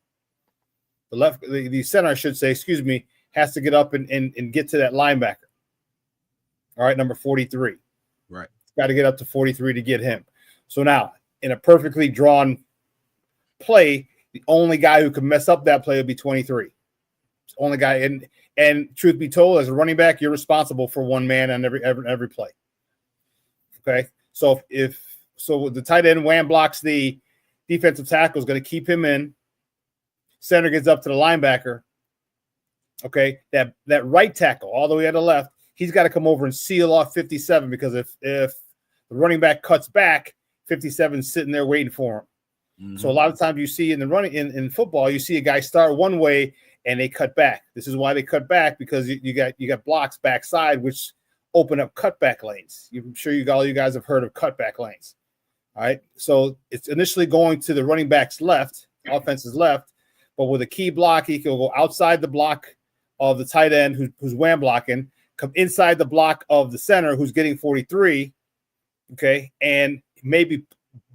the center, I should say, excuse me, has to get up and get to that linebacker. All right, number 43. Right. Got to get up to 43 to get him. So now, in a perfectly drawn play, the only guy who can mess up that play would be 23. It's the only guy. And truth be told, as a running back, you're responsible for one man on every play. Okay. So if the tight end wham blocks the defensive tackle, is going to keep him in. Center gets up to the linebacker. Okay, that right tackle all the way to the left, he's got to come over and seal off 57, because if the running back cuts back, 57's sitting there waiting for him. Mm-hmm. So a lot of times you see in football, you see a guy start one way and they cut back. This is why they cut back, because you got blocks backside, which open up cutback lanes. I'm sure all you guys have heard of cutback lanes. All right, so it's initially going to the running back's left, offense's left, but with a key block, he can go outside the block of the tight end who's wham blocking, come inside the block of the center who's getting 43, okay, and maybe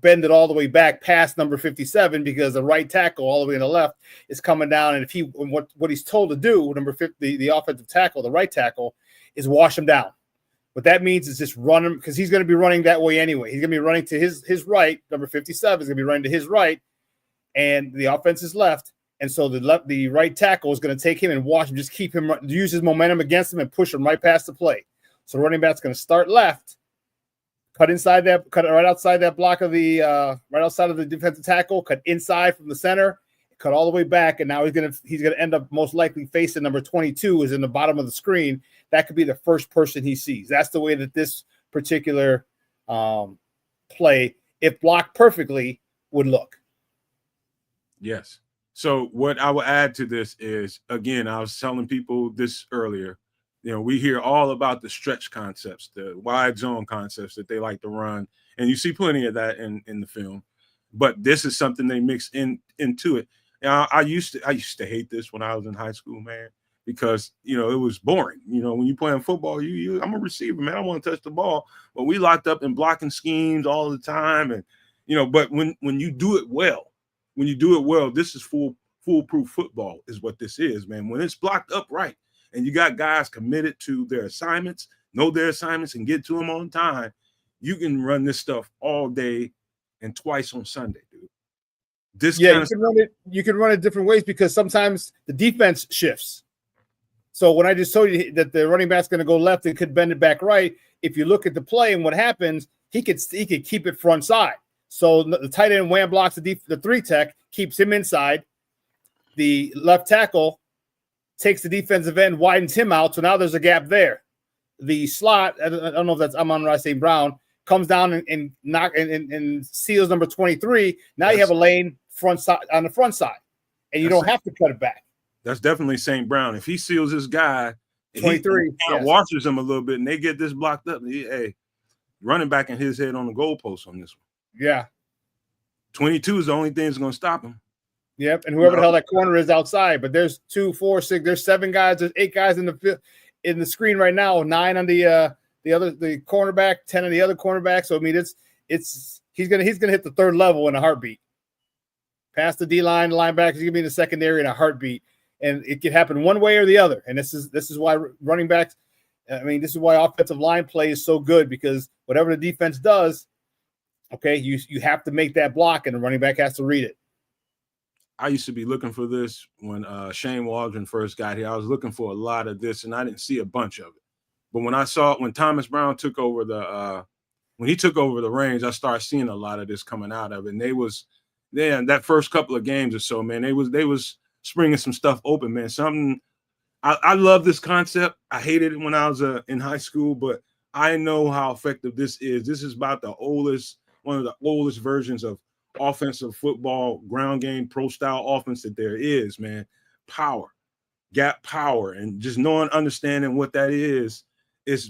bend it all the way back past number 57, because the right tackle all the way on the left is coming down, and what he's told to do, number 50, the offensive tackle, the right tackle, is wash him down. What that means is just run him, because he's going to be running that way anyway. He's going to be running to his right. Number 57 is going to be running to his right, and the offense is left. And so the right tackle is going to take him and watch him, just keep him, use his momentum against him and push him right past the play. So running back's going to start left, cut right outside that block of right outside of the defensive tackle, cut inside from the center, cut all the way back, and now he's going to end up most likely facing number 22, is in the bottom of the screen. That could be the first person he sees. That's the way that this particular play, if blocked perfectly, would look. Yes. So what I will add to this is, again, I was telling people this earlier, we hear all about the stretch concepts, the wide zone concepts that they like to run, and you see plenty of that in the film. But this is something they mix into it. And I used to hate this when I was in high school, man, because it was boring. When you playing football, I'm a receiver, man. I want to touch the ball, but we locked up in blocking schemes all the time, and but when you do it well. When you do it well, this is foolproof football is what this is, man. When it's blocked up right and you got guys committed to their assignments, know their assignments, and get to them on time, you can run this stuff all day and twice on Sunday, dude. You can run it different ways because sometimes the defense shifts. So when I just told you that the running back's going to go left and could bend it back right, if you look at the play and what happens, he could keep it front side. So the tight end wham blocks the 3-tech, keeps him inside. The left tackle takes the defensive end, widens him out. So now there's a gap there. The slot, I don't know if that's Amon-Ra St. Brown, comes down and seals number 23. Now you have a lane front side on the front side, and you don't have to cut it back. That's definitely St. Brown. If he seals this guy, 23, he washes him a little bit, and they get this blocked up. Running back in his head on the goalpost on this one. Yeah. 22 is the only thing that's going to stop him. Yep, and whoever the hell that corner is outside. But there's 2, 4, 6. There's 7 guys. There's 8 guys in the screen right now. 9 on the cornerback, 10 on the other cornerback. So I mean, he's gonna hit the third level in a heartbeat. Past the D line, the linebackers, he's gonna be in the secondary in a heartbeat, and it could happen one way or the other. And this is why running backs. I mean, this is why offensive line play is so good, because whatever the defense does, okay, you have to make that block, and the running back has to read it. I used to be looking for this when Shane Waldron first got here. I was looking for a lot of this, and I didn't see a bunch of it. But when Thomas Brown took over when he took over the reins, I started seeing a lot of this coming out of it. And that first couple of games or so, man, they was springing some stuff open, man. I love this concept. I hated it when I was in high school, but I know how effective this is. This is about one of the oldest versions of offensive football, ground game, pro style offense that there is, man. Power, gap power, and just understanding what that is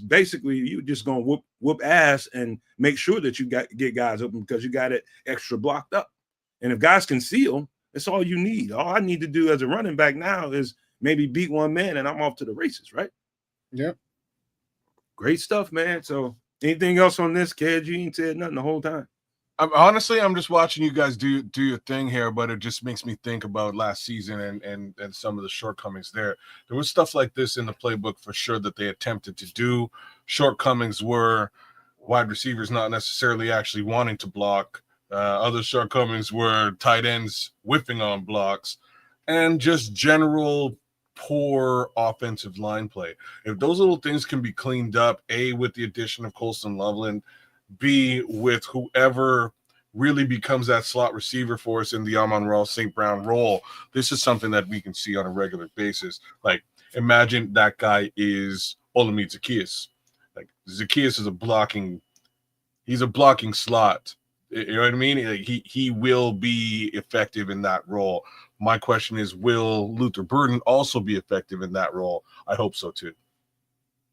basically you just gonna whoop ass and make sure that you get guys open because you got it extra blocked up. And if guys can seal, that's all you need. All I need to do as a running back now is maybe beat one man, and I'm off to the races, right? Yeah. Great stuff, man. So anything else on this, kid? You ain't said nothing the whole time. I'm just watching you guys do your thing here, but it just makes me think about last season and some of the shortcomings there. There was stuff like this in the playbook for sure that they attempted to do. Shortcomings were wide receivers not necessarily actually wanting to block. Other shortcomings were tight ends whiffing on blocks, and just general poor offensive line play. If those little things can be cleaned up, A, with the addition of Colston Loveland, B, with whoever really becomes that slot receiver for us in the Amon-Ra St. Brown role, this is something that we can see on a regular basis. Like, imagine that guy is Olamide Zaccheaus. Like, Zaccheaus is he's a blocking slot. You know what I mean? Like, he will be effective in that role. My question is, will Luther Burden also be effective in that role? I hope so too.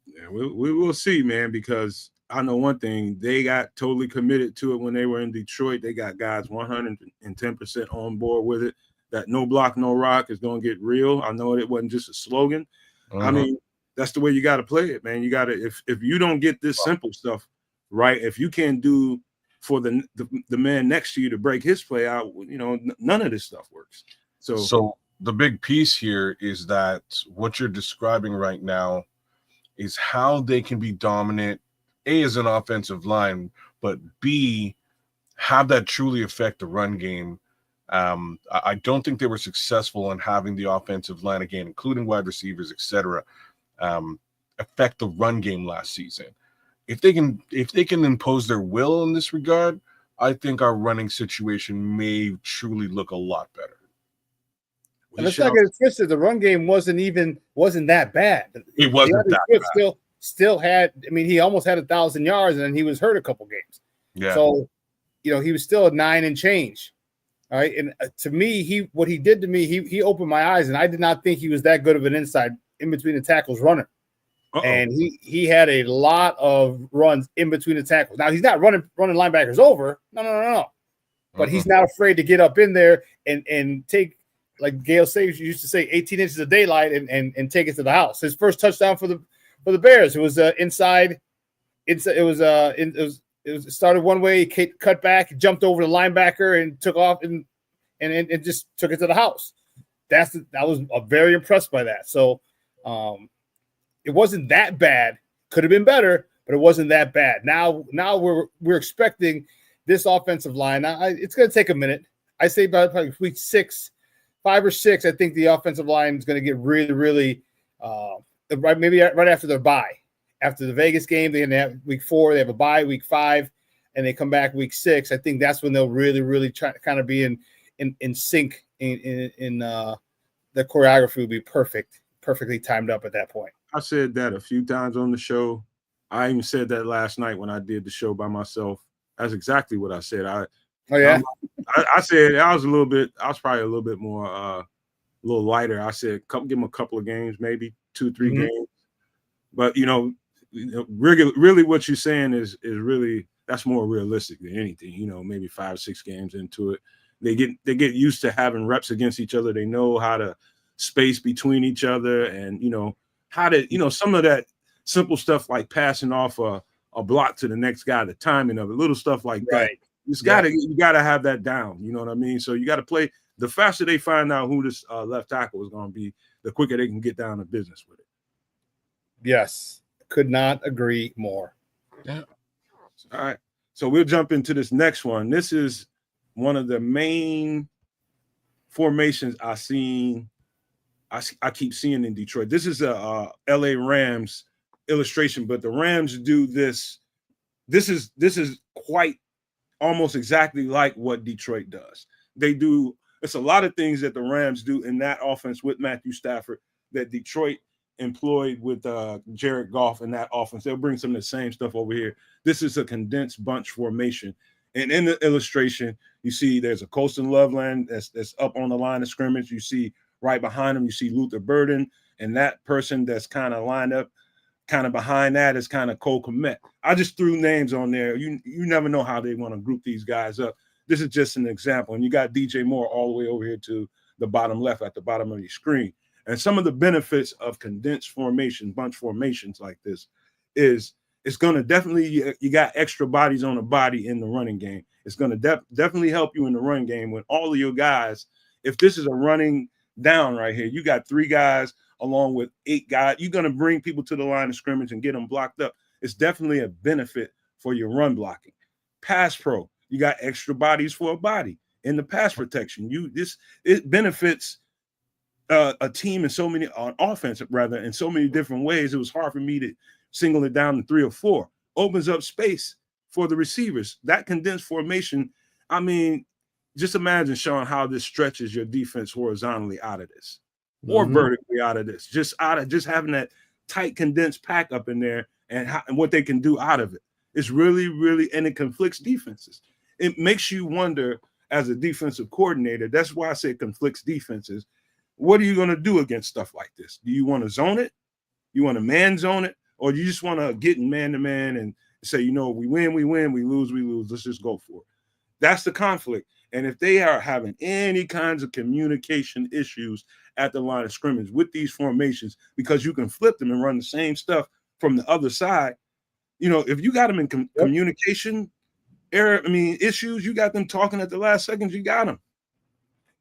Yeah, we will see, man, because I know one thing, they got totally committed to it when they were in Detroit. They got guys 110% on board with it, that no block, no rock is going to get real. I know it wasn't just a slogan. I mean, that's the way you got to play it, man. You got to, if you don't get this simple stuff right, if you can't do for the man next to you to break his play out, none of this stuff works. So the big piece here is that what you're describing right now is how they can be dominant, A, as an offensive line, but B, have that truly affect the run game. I don't think they were successful in having the offensive line, again, including wide receivers, etc., affect the run game last season. If they can impose their will in this regard, I think our running situation may truly look a lot better. And let's not get it twisted. The run game wasn't that bad. It wasn't that bad. Still had. I mean, he almost had 1,000 yards, and then he was hurt a couple games. Yeah. So, he was still at 9 and change. All right. And to me, what he did to me, he opened my eyes, and I did not think he was that good of an inside in between the tackles runner. And he had a lot of runs in between the tackles. Now he's not running linebackers over. No. But he's not afraid to get up in there and take, like Gail Sayers used to say, 18 inches of daylight and take it to the house. His first touchdown for the Bears, it was inside. It started one way, he cut back, jumped over the linebacker and took off and just took it to the house. I was very impressed by that. So it wasn't that bad. Could have been better, but it wasn't that bad. Now we're expecting this offensive line. Now, it's going to take a minute. I say about probably week 5 or 6. I think the offensive line is going to get really, really maybe right after their bye. After the Vegas game, they have week 4. They have a bye week 5, and they come back week 6. I think that's when they'll really, really try to kind of be in sync. In the choreography will be perfectly timed up at that point. I said that a few times on the show. I even said that last night when I did the show by myself. That's exactly what I said. I said I was probably a little bit more a little lighter. I said give them a couple of games, maybe 2-3 games. But really what you're saying is really that's more realistic than anything. Maybe 5-6 games into it. They get used to having reps against each other. They know how to space between each other, and how to some of that simple stuff like passing off a block to the next guy, the timing of it, little stuff like that. You gotta have that down. You know what I mean? So you got to play. The faster they find out who this left tackle is going to be, the quicker they can get down to business with it. Yes, could not agree more. Yeah. All right. So we'll jump into this next one. This is one of the main formations I keep seeing in Detroit. This is a LA Rams illustration, but the Rams do this. This is quite almost exactly like what Detroit does. It's a lot of things that the Rams do in that offense with Matthew Stafford that Detroit employed with Jared Goff in that offense. They'll bring some of the same stuff over here. This is a condensed bunch formation. And in the illustration, you see there's a Colston Loveland that's up on the line of scrimmage. You see right behind him, you see Luther Burden, and that person that's kind of lined up kind of behind that is kind of Cole Kmet. I just threw names on there. You never know how they want to group these guys up. This is just an example. And you got DJ Moore all the way over here to the bottom left at the bottom of your screen. And some of the benefits of condensed formation, bunch formations like this is it's going to definitely, you got extra bodies on a body in the running game. It's going to definitely help you in the run game when all of your guys, if this is a running down right here, you got 3 guys along with 8 guys. You're going to bring people to the line of scrimmage and get them blocked up. It's definitely a benefit for your run blocking. Pass pro, you got extra bodies for a body in the pass protection. It benefits a team in so many on offense, rather, in so many different ways. It was hard for me to single it down to 3 or 4. Opens up space for the receivers. That condensed formation, I mean, just imagine, Sean, how this stretches your defense horizontally out of this or vertically out of this. Just having that tight condensed pack up in there and what they can do out of it. It's really, really, and it conflicts defenses. It makes you wonder as a defensive coordinator. That's why I say it conflicts defenses. What are you going to do against stuff like this? Do you want to zone it? You want to man zone it? Or do you just want to get in man-to-man and say, we win, we lose, we lose. Let's just go for it. That's the conflict. And if they are having any kinds of communication issues at the line of scrimmage with these formations, because you can flip them and run the same stuff from the other side, if you got them in communication issues, you got them talking at the last seconds, you got them.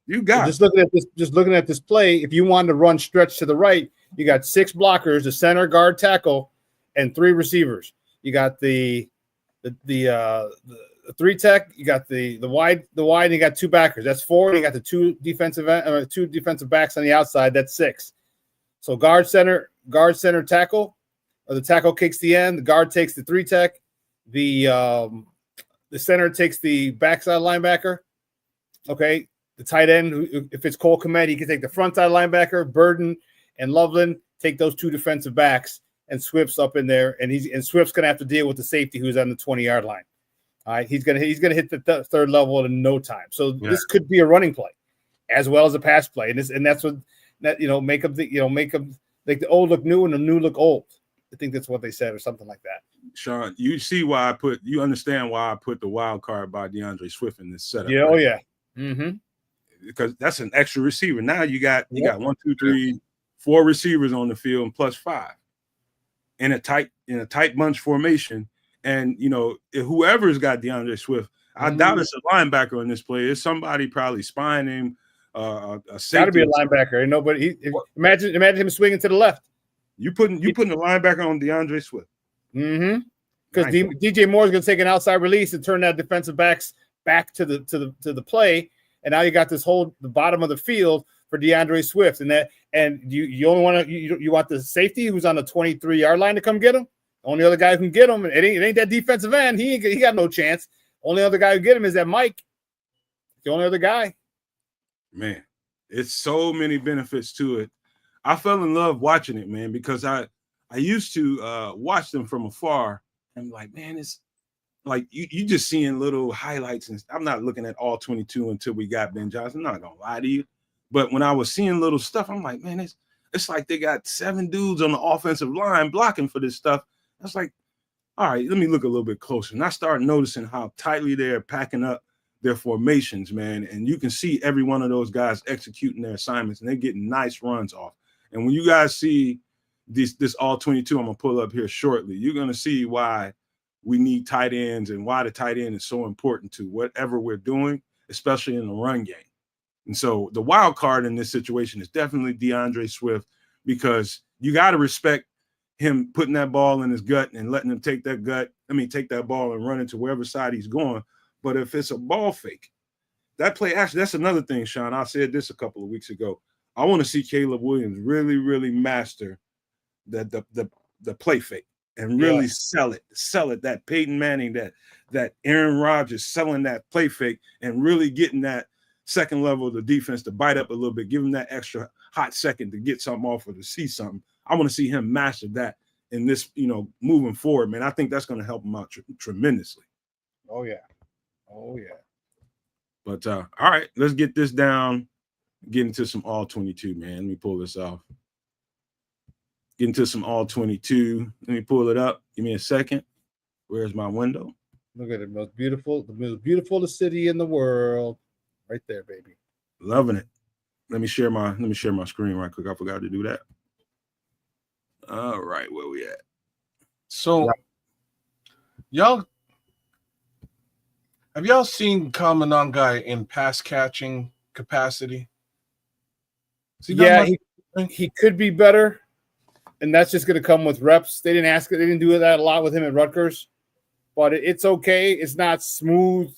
Just looking at this play, if you wanted to run stretch to the right, you got 6 blockers, the center, guard, tackle, and 3 receivers. You got the 3 tech, you got the wide, and you got 2 backers. That's 4. And you got the 2 defensive backs on the outside. That's 6. So guard, center, tackle, or the tackle kicks the end. The guard takes the 3 tech. The center takes the backside linebacker. Okay. The tight end, if it's Cole Kmet, he can take the front side linebacker. Burden and Loveland take those 2 defensive backs, and Swift's up in there, and Swift's going to have to deal with the safety who's on the 20-yard line. All right, he's gonna hit the third level in no time. So this could be a running play as well as a pass play, and that's what make them like the old look new and the new look old. I think that's what they said or something like that. Sean, you understand why I put the wild card by DeAndre Swift in this setup. Yeah, right? Oh yeah. Mm-hmm. Because that's an extra receiver. Now you got 1, 2, 3, 4 receivers on the field plus 5 in a tight bunch formation. And if whoever's got DeAndre Swift, I doubt it's a linebacker on this play. It's somebody probably spying him. A safety. Got to be a linebacker. Ain't nobody. Imagine him swinging to the left. You putting a linebacker on DeAndre Swift. Mm-hmm. because DJ Moore's going to take an outside release and turn that defensive backs back to the play, and now you got the bottom of the field for DeAndre Swift, and you only want you want the safety who's on the 23-yard line to come get him. Only other guy who can get him, it ain't that defensive end. He got no chance. Only other guy who get him is that Mike. The only other guy. Man, it's so many benefits to it. I fell in love watching it, man, because I used to watch them from afar and like, man, it's like you just seeing little highlights, and I'm not looking at all 22 until we got Ben Johnson. I'm not gonna lie to you, but when I was seeing little stuff, I'm like, man, it's like they got 7 dudes on the offensive line blocking for this stuff. I was like, all right, let me look a little bit closer, and I started noticing how tightly they're packing up their formations, man, and you can see every one of those guys executing their assignments, and they're getting nice runs off. And when you guys see this all 22, I'm gonna pull up here shortly, you're gonna see why we need tight ends and why the tight end is so important to whatever we're doing, especially in the run game. And so the wild card in this situation is definitely DeAndre Swift, because you got to respect him putting that ball in his gut and letting him take that ball and run into wherever side he's going. But if it's a ball fake, that play, actually, that's another thing, Sean. I said this a couple of weeks ago. I want to see Caleb Williams really, really master the play fake and really sell it. That Peyton Manning, that Aaron Rodgers selling that play fake and really getting that second level of the defense to bite up a little bit, give him that extra hot second to get something off or to see something. I want to see him master that in this, moving forward, man. I think that's going to help him out tremendously. Oh, yeah. Oh, yeah. But, all right, let's get this down, get into some all 22, man. Let me pull this off. Get into some all 22. Let me pull it up. Give me a second. Where's my window? Look at it. The most beautiful city in the world. Right there, baby. Loving it. Let me share my screen right quick. I forgot to do that. All right, where we at? So, have y'all seen Commandant Guy in pass catching capacity? Yeah, he could be better, and that's just going to come with reps. They didn't do that a lot with him at Rutgers, but it's okay. It's not smooth.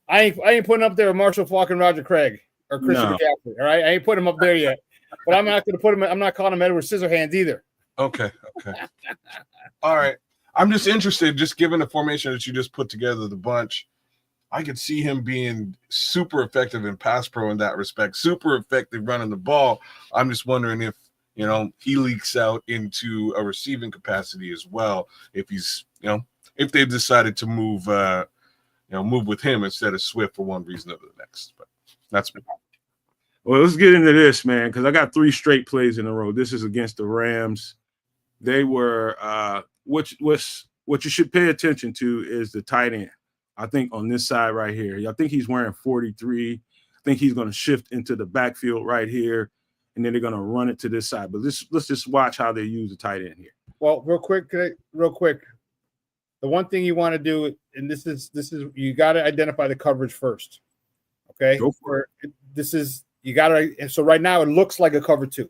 I ain't putting up there Marshall Falk and Roger Craig or Christian McCaffrey. All right, I ain't putting him up there yet, but I'm not going to put him. I'm not calling him Edward Scissorhands either. Okay. All right. I'm just interested, just given the formation that you just put together, the bunch, I could see him being super effective in pass pro in that respect, super effective running the ball. I'm just wondering if, he leaks out into a receiving capacity as well, if he's, if they've decided to move with him instead of Swift for one reason or the next. But that's me. Well, let's get into this, man, because I got 3 straight plays in a row. This is against the Rams. They were what you should pay attention to is the tight end. I think on this side right here, I think he's wearing 43. I think he's going to shift into the backfield right here, and then they're going to run it to this side. But let's just watch how they use the tight end here. Well, real quick. The one thing you want to do, and this is you got to identify the coverage first. Okay. Go for it. You got to. So right now it looks like a cover 2.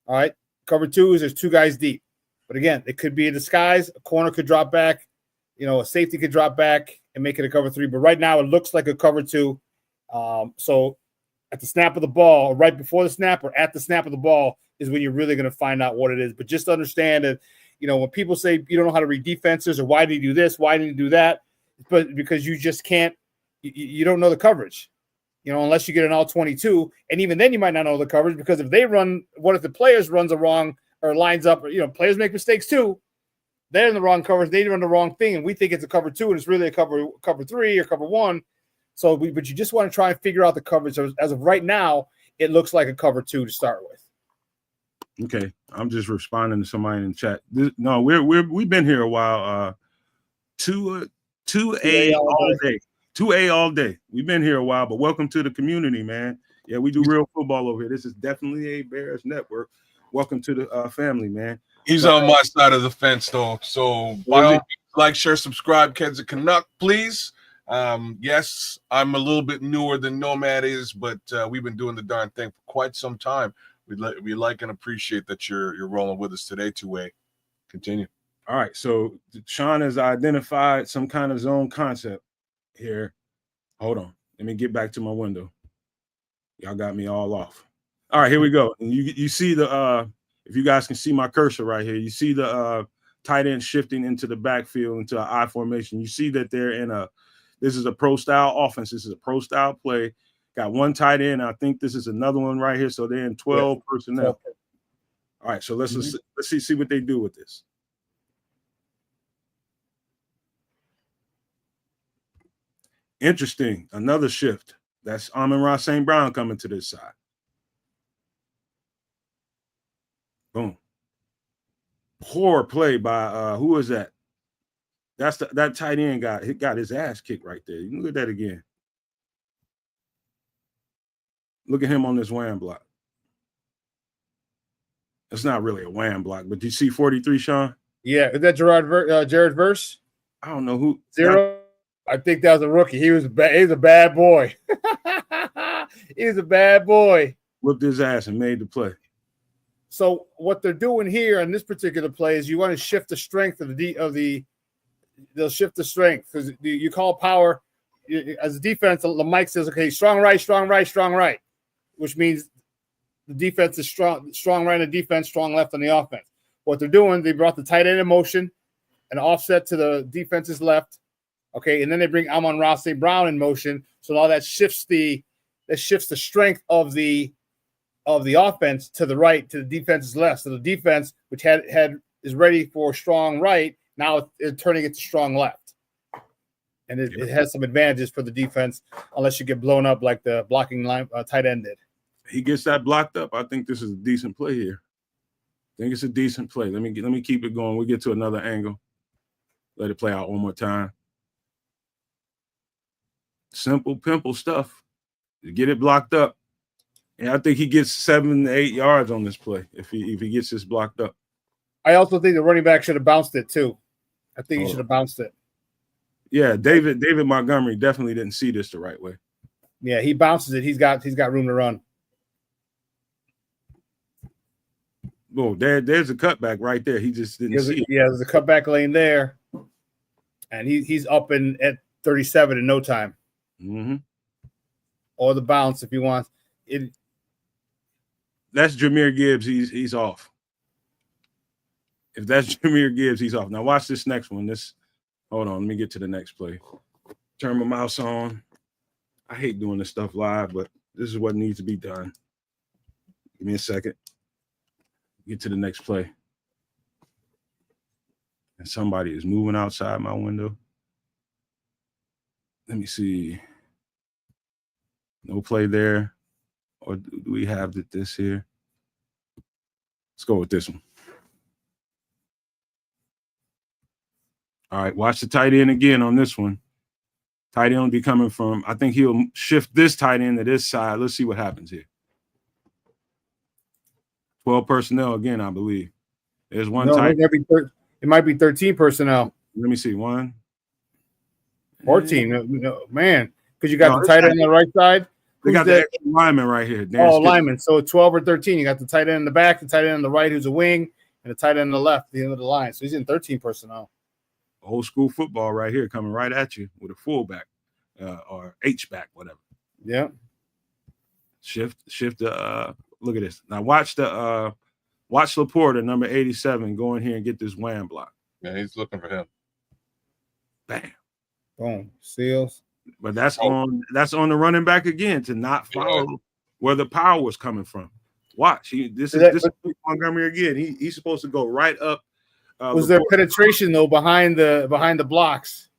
All right. Cover 2 is there's 2 guys deep, but again, it could be a disguise. A corner could drop back. A safety could drop back and make it a cover 3. But right now it looks like a cover 2. So at the snap of the ball, right before the snap or at the snap of the ball is when you're really going to find out what it is. But just understand that, when people say you don't know how to read defenses or why did he do this, why did he do that, but because you just can't, you don't know the coverage, unless you get an all 22. And even then you might not know the coverage, because if they run, what if the players runs a wrong or lines up, or, players make mistakes too. They're in the wrong coverage. They run the wrong thing. And we think it's a cover 2 and it's really a cover 3 or cover 1. So, but you just want to try and figure out the coverage. As of right now, it looks like a cover 2 to start with. Okay, I'm just responding to somebody in the chat. We've been here a while. 2A all day. 2A all day. We've been here a while, but welcome to the community, man. Yeah, we do real football over here. This is definitely a Bears network. Welcome to the family, man. He's on my side of the fence, though. So by all means, like, share, subscribe, Kids of Canuck, please. Yes, I'm a little bit newer than Nomad is, but we've been doing the darn thing for quite some time. We like and appreciate that you're rolling with us today, 2A. Continue. All right, so Sean has identified some kind of zone concept here. Hold on. Let me get back to my window. Y'all got me all off. All right, here we go. And you see the if you guys can see my cursor right here, you see the tight end shifting into the backfield into an I formation. You see that they're in this is a pro style offense. This is a pro style play. Got one tight end. I think this is another one right here. So they're in 12 personnel. All right, so let's see what they do with this. Interesting. Another shift. That's Amon-Ra St. Brown coming to this side. Boom. Poor play by who is that? That's that tight end got his ass kicked right there. You can look at that again. Look at him on this wham block. It's not really a wham block, but do you see 43, Sean? Yeah, is that Jared Verse? I don't know who. 0. I think that was a rookie. He was a bad boy. He was a bad boy. Whipped his ass and made the play. So what they're doing here on this particular play is you want to shift the strength they'll shift the strength because you call power as a defense. The mic says, okay, strong right, strong right, strong right, which means the defense is strong right on the defense, strong left on the offense. What they're doing, they brought the tight end in motion, an offset to the defense's left. Okay, and then they bring Amon-Ra St. Brown in motion. So now that shifts the strength of the offense to the right, to the defense's left. So the defense, which is ready for strong right, now it's turning it to strong left. And it has some advantages for the defense, unless you get blown up like the blocking line tight end did. He gets that blocked up. I think this is a decent play here. I think it's a decent play. Let me keep it going. We'll get to another angle. Let it play out one more time. Simple pimple stuff. You get it blocked up. And I think he gets 7 to 8 yards on this play if he gets this blocked up. I also think the running back should have bounced it too. I think he should have bounced it. Yeah, David Montgomery definitely didn't see this the right way. Yeah, he bounces it. He's got room to run. Oh, there's a cutback right there. He just didn't see it. Yeah, there's a cutback lane there. And he's up at 37 in no time. Mm-hmm. Or the bounce if he wants it. That's Jahmyr Gibbs. He's off. If that's Jahmyr Gibbs, he's off. Now watch this next one. Hold on. Let me get to the next play. Turn my mouse on. I hate doing this stuff live, but this is what needs to be done. Give me a second. Get to the next play. And somebody is moving outside my window. Let me see. No play there. Or do we have this here? Let's go with this one. All right, watch the tight end again on this one. Tight end will be coming from, I think he'll shift this tight end to this side. Let's see what happens here. 12 personnel again, I believe. There's one tight end. It might be 13 personnel. Let me see. 1. 14. No, man, because you got the tight end on the right side. They got the extra lineman right here. Lineman. So 12 or 13. You got the tight end in the back, the tight end on the right who's a wing, and the tight end on the left, the end of the line. So he's in 13 personnel. Old school football right here coming right at you with a fullback or H-back, whatever. Yeah. Shift look at this. Now watch Laporta, number 87, go in here and get this wham block. Yeah, he's looking for him. Bam. Boom. Seals. But that's on the running back again to not follow where the power was coming from. Watch. This is Montgomery again. He's supposed to go right up. Was there penetration though behind the blocks?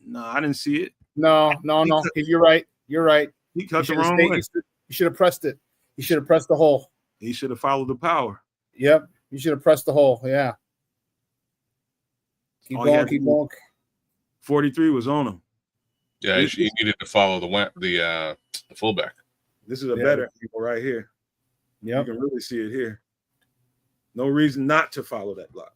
No, I didn't see it. No. You're right. He cut the wrong way. You should have pressed it. You should have pressed the hole. He should have followed the power. Yep. You should have pressed the hole. Yeah. Keep going. 43 was on him. Yeah, he needed to follow the fullback. This is a better angle right here. Yeah, you can really see it here. No reason not to follow that block.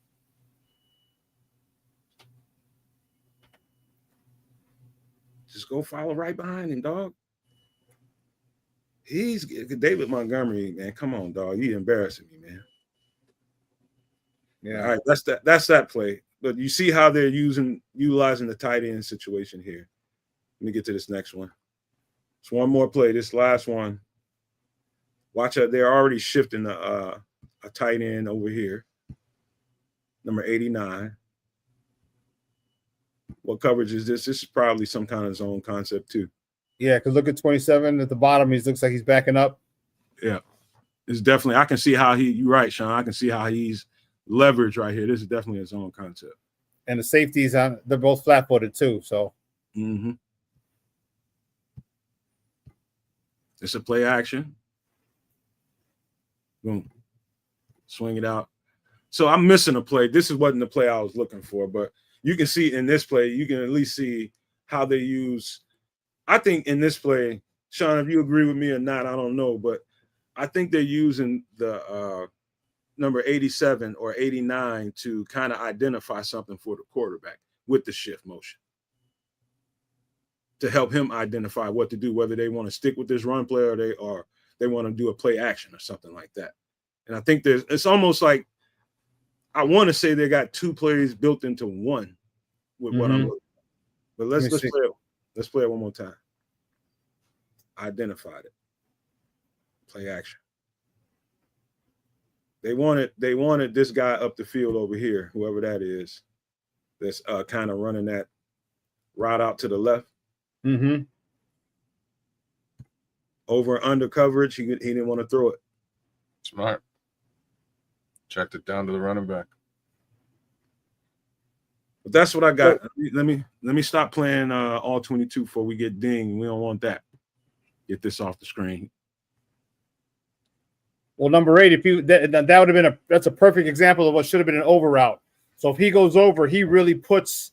Just go follow right behind him, dog. He's David Montgomery, man. Come on, dog. You embarrassing me, man. Yeah. All right, that's that play. But you see how they're utilizing the tight end situation here. Let me get to this next one. It's one more play. This last one. Watch out. They're already shifting a tight end over here. Number 89. What coverage is this? This is probably some kind of zone concept too. Yeah, because look at 27 at the bottom. He looks like he's backing up. Yeah. It's definitely, I can see how you're right, Sean. I can see how he's leveraged right here. This is definitely a zone concept. And the safeties, they're both flat-footed too. So it's a play action. Boom. Swing it out. So I'm missing a play. This wasn't the play I was looking for, but you can see in this play, you can at least see how they use. I think in this play, Sean, if you agree with me or not, I don't know, but I think they're using the number 87 or 89 to kind of identify something for the quarterback with the shift motion to help him identify what to do, whether they want to stick with this run play or they want to do a play action or something like that. And I think it's almost like, I want to say they got two plays built into one with what I'm looking at. But let's play it. Let's play it one more time. Identified it. Play action. They wanted this guy up the field over here, whoever that is, that's kind of running that route out to the left. Over under coverage, he didn't want to throw it. Smart. Checked it down to the running back. But that's what I got. Let me stop playing all 22 before we get dinged. We don't want that. Get this off the screen. Well, number 8, if you that would have been that's a perfect example of what should have been an over route. So if he goes over, he really puts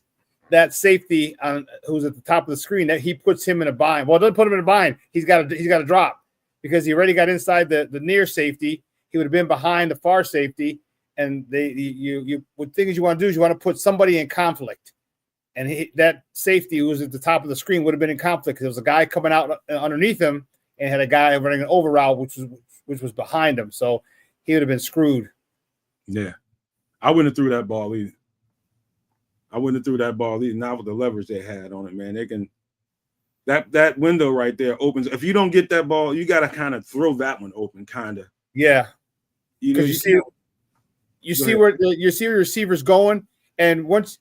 that safety on who's at the top of the screen, that he puts him in a bind. Well, it doesn't put him in a bind. He's got to drop because he already got inside the near safety. He would have been behind the far safety. And what things you want to do is you want to put somebody in conflict. And that safety who was at the top of the screen would have been in conflict because there was a guy coming out underneath him and had a guy running an over route, which was behind him. So he would have been screwed. Yeah. I wouldn't have threw that ball either. Not with the leverage they had on it, man. They can that window right there opens. If you don't get that ball, you got to kind of throw that one open, kind of. Yeah. You see where your receiver's going, and once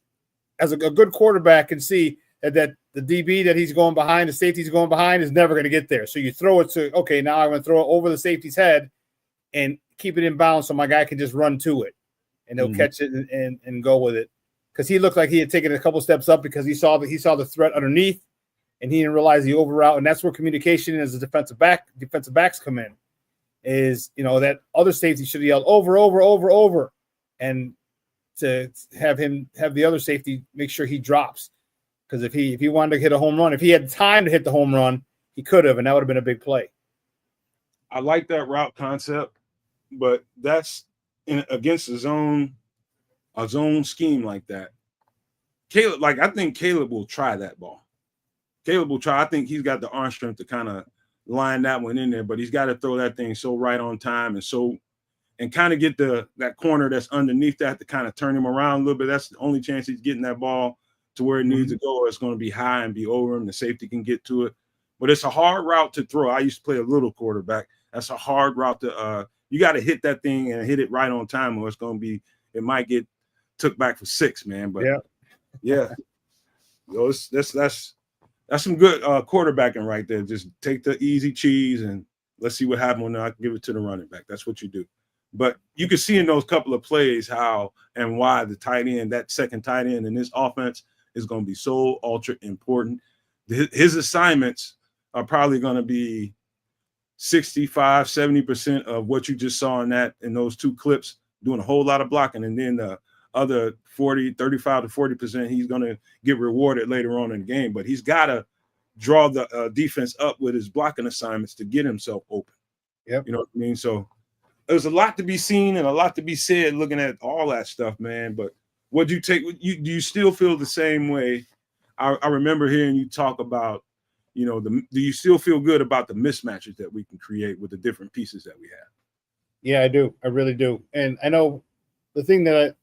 as a good quarterback can see that the DB that he's going behind, the safety he's going behind is never going to get there. So you throw it to, okay, now I'm going to throw it over the safety's head and keep it in bounds so my guy can just run to it, and he'll catch it and go with it. Because he looked like he had taken a couple steps up because he saw the threat underneath, and he didn't realize the over route. And that's where communication as a defensive backs come in. Is, that other safety should have yelled over, and to have the other safety make sure he drops. Because if he wanted to hit a home run, if he had time to hit the home run, he could have, and that would have been a big play. I like that route concept, but that's against a zone scheme like that. I think Caleb will try that ball. I think he's got the arm strength to kind of line that one in there, but he's got to throw that thing so right on time and kind of get that corner that's underneath that to kind of turn him around a little bit. That's the only chance he's getting that ball to where it needs to go. It's going to be high and be over him. The safety can get to it, but it's a hard route to throw. I used to play a little quarterback. That's a hard route to you got to hit that thing and hit it right on time, or it might get took back for 6, man. But yeah. That's some good quarterbacking right there. Just take the easy cheese and let's see what happens when I give it to the running back. That's what you do. But you can see in those couple of plays how and why the tight end, that second tight end in this offense, is going to be so ultra important. His assignments are probably going to be 65, 70% of what you just saw in those two clips, doing a whole lot of blocking. And then the other 35 to 40%, he's going to get rewarded later on in the game. But he's got to draw the defense up with his blocking assignments to get himself open. Yep. You know what I mean? So there's a lot to be seen and a lot to be said looking at all that stuff, man. But what do you take? Do you still feel the same way? I remember hearing you talk about, do you still feel good about the mismatches that we can create with the different pieces that we have? Yeah, I do. I really do. And I know the thing that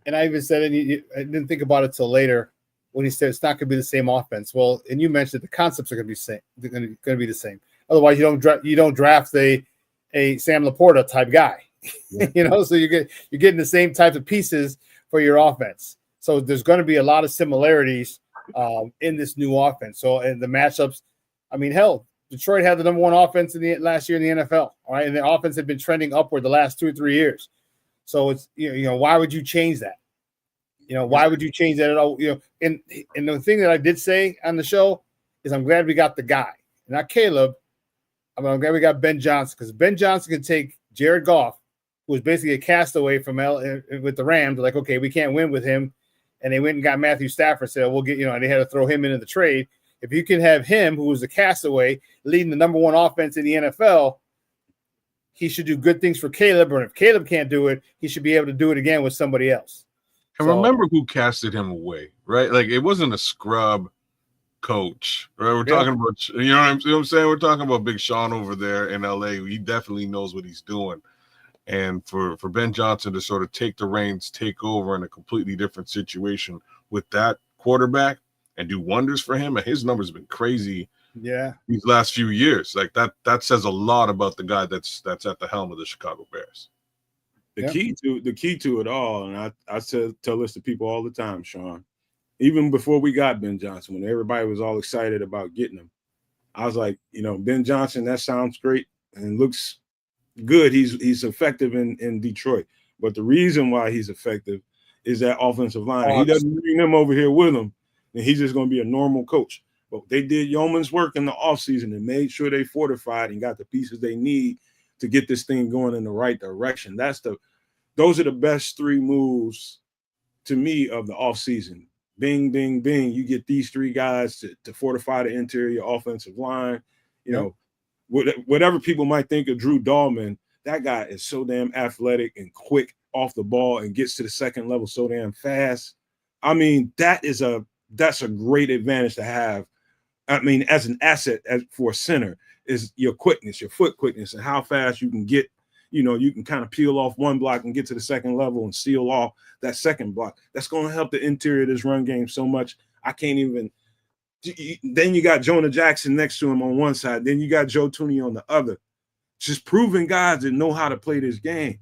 And I even said, I didn't think about it till later when he said it's not going to be the same offense. Well, and you mentioned the concepts are going to be same. They're going to be the same. Otherwise, you don't draft a Sam Laporta type guy. Yeah. So you're getting the same types of pieces for your offense. So there's going to be a lot of similarities in this new offense. So and the matchups, I mean, hell, Detroit had the number one offense last year in the NFL. All right, and the offense had been trending upward the last 2 or 3 years. So it's why would you change that? Why would you change that at all? And the thing that I did say on the show is I'm glad we got the guy, not Caleb. I'm glad we got Ben Johnson, because Ben Johnson can take Jared Goff, who was basically a castaway from with the Rams. Like, okay, we can't win with him, and they went and got Matthew Stafford. Said we'll get and they had to throw him into the trade. If you can have him, who was a castaway, leading the number one offense in the NFL, he should do good things for Caleb. Or if Caleb can't do it, he should be able to do it again with somebody else. And remember who casted him away, right? Like, it wasn't a scrub coach, right? We're talking about, you know what I'm saying? We're talking about Big Sean over there in LA. He definitely knows what he's doing. And for Ben Johnson to sort of take the reins, take over in a completely different situation with that quarterback and do wonders for him, and his numbers have been crazy these last few years. Like, that says a lot about the guy that's at the helm of the Chicago Bears. The key to it all, and I tell this to people all the time, Sean, even before we got Ben Johnson, when everybody was all excited about getting him, I was like, Ben Johnson, that sounds great and looks good. He's effective in Detroit. But the reason why he's effective is that offensive line. He doesn't bring them over here with him, and he's just going to be a normal coach. But they did yeoman's work in the offseason and made sure they fortified and got the pieces they need to get this thing going in the right direction. Those are the best 3 moves to me of the offseason. Bing, bing, bing. You get these 3 guys to fortify the interior offensive line. Whatever people might think of Drew Dahlman, that guy is so damn athletic and quick off the ball and gets to the second level so damn fast. I mean, that's a great advantage to have. I mean, as an asset for a center, is your quickness, your foot quickness, and how fast you can get. You can kind of peel off one block and get to the second level and seal off that second block. That's going to help the interior of this run game so much. I can't even. Then you got JonahJackson next to him on one side. Then you got Joe Tooney on the other. Just proven guys that know how to play this game.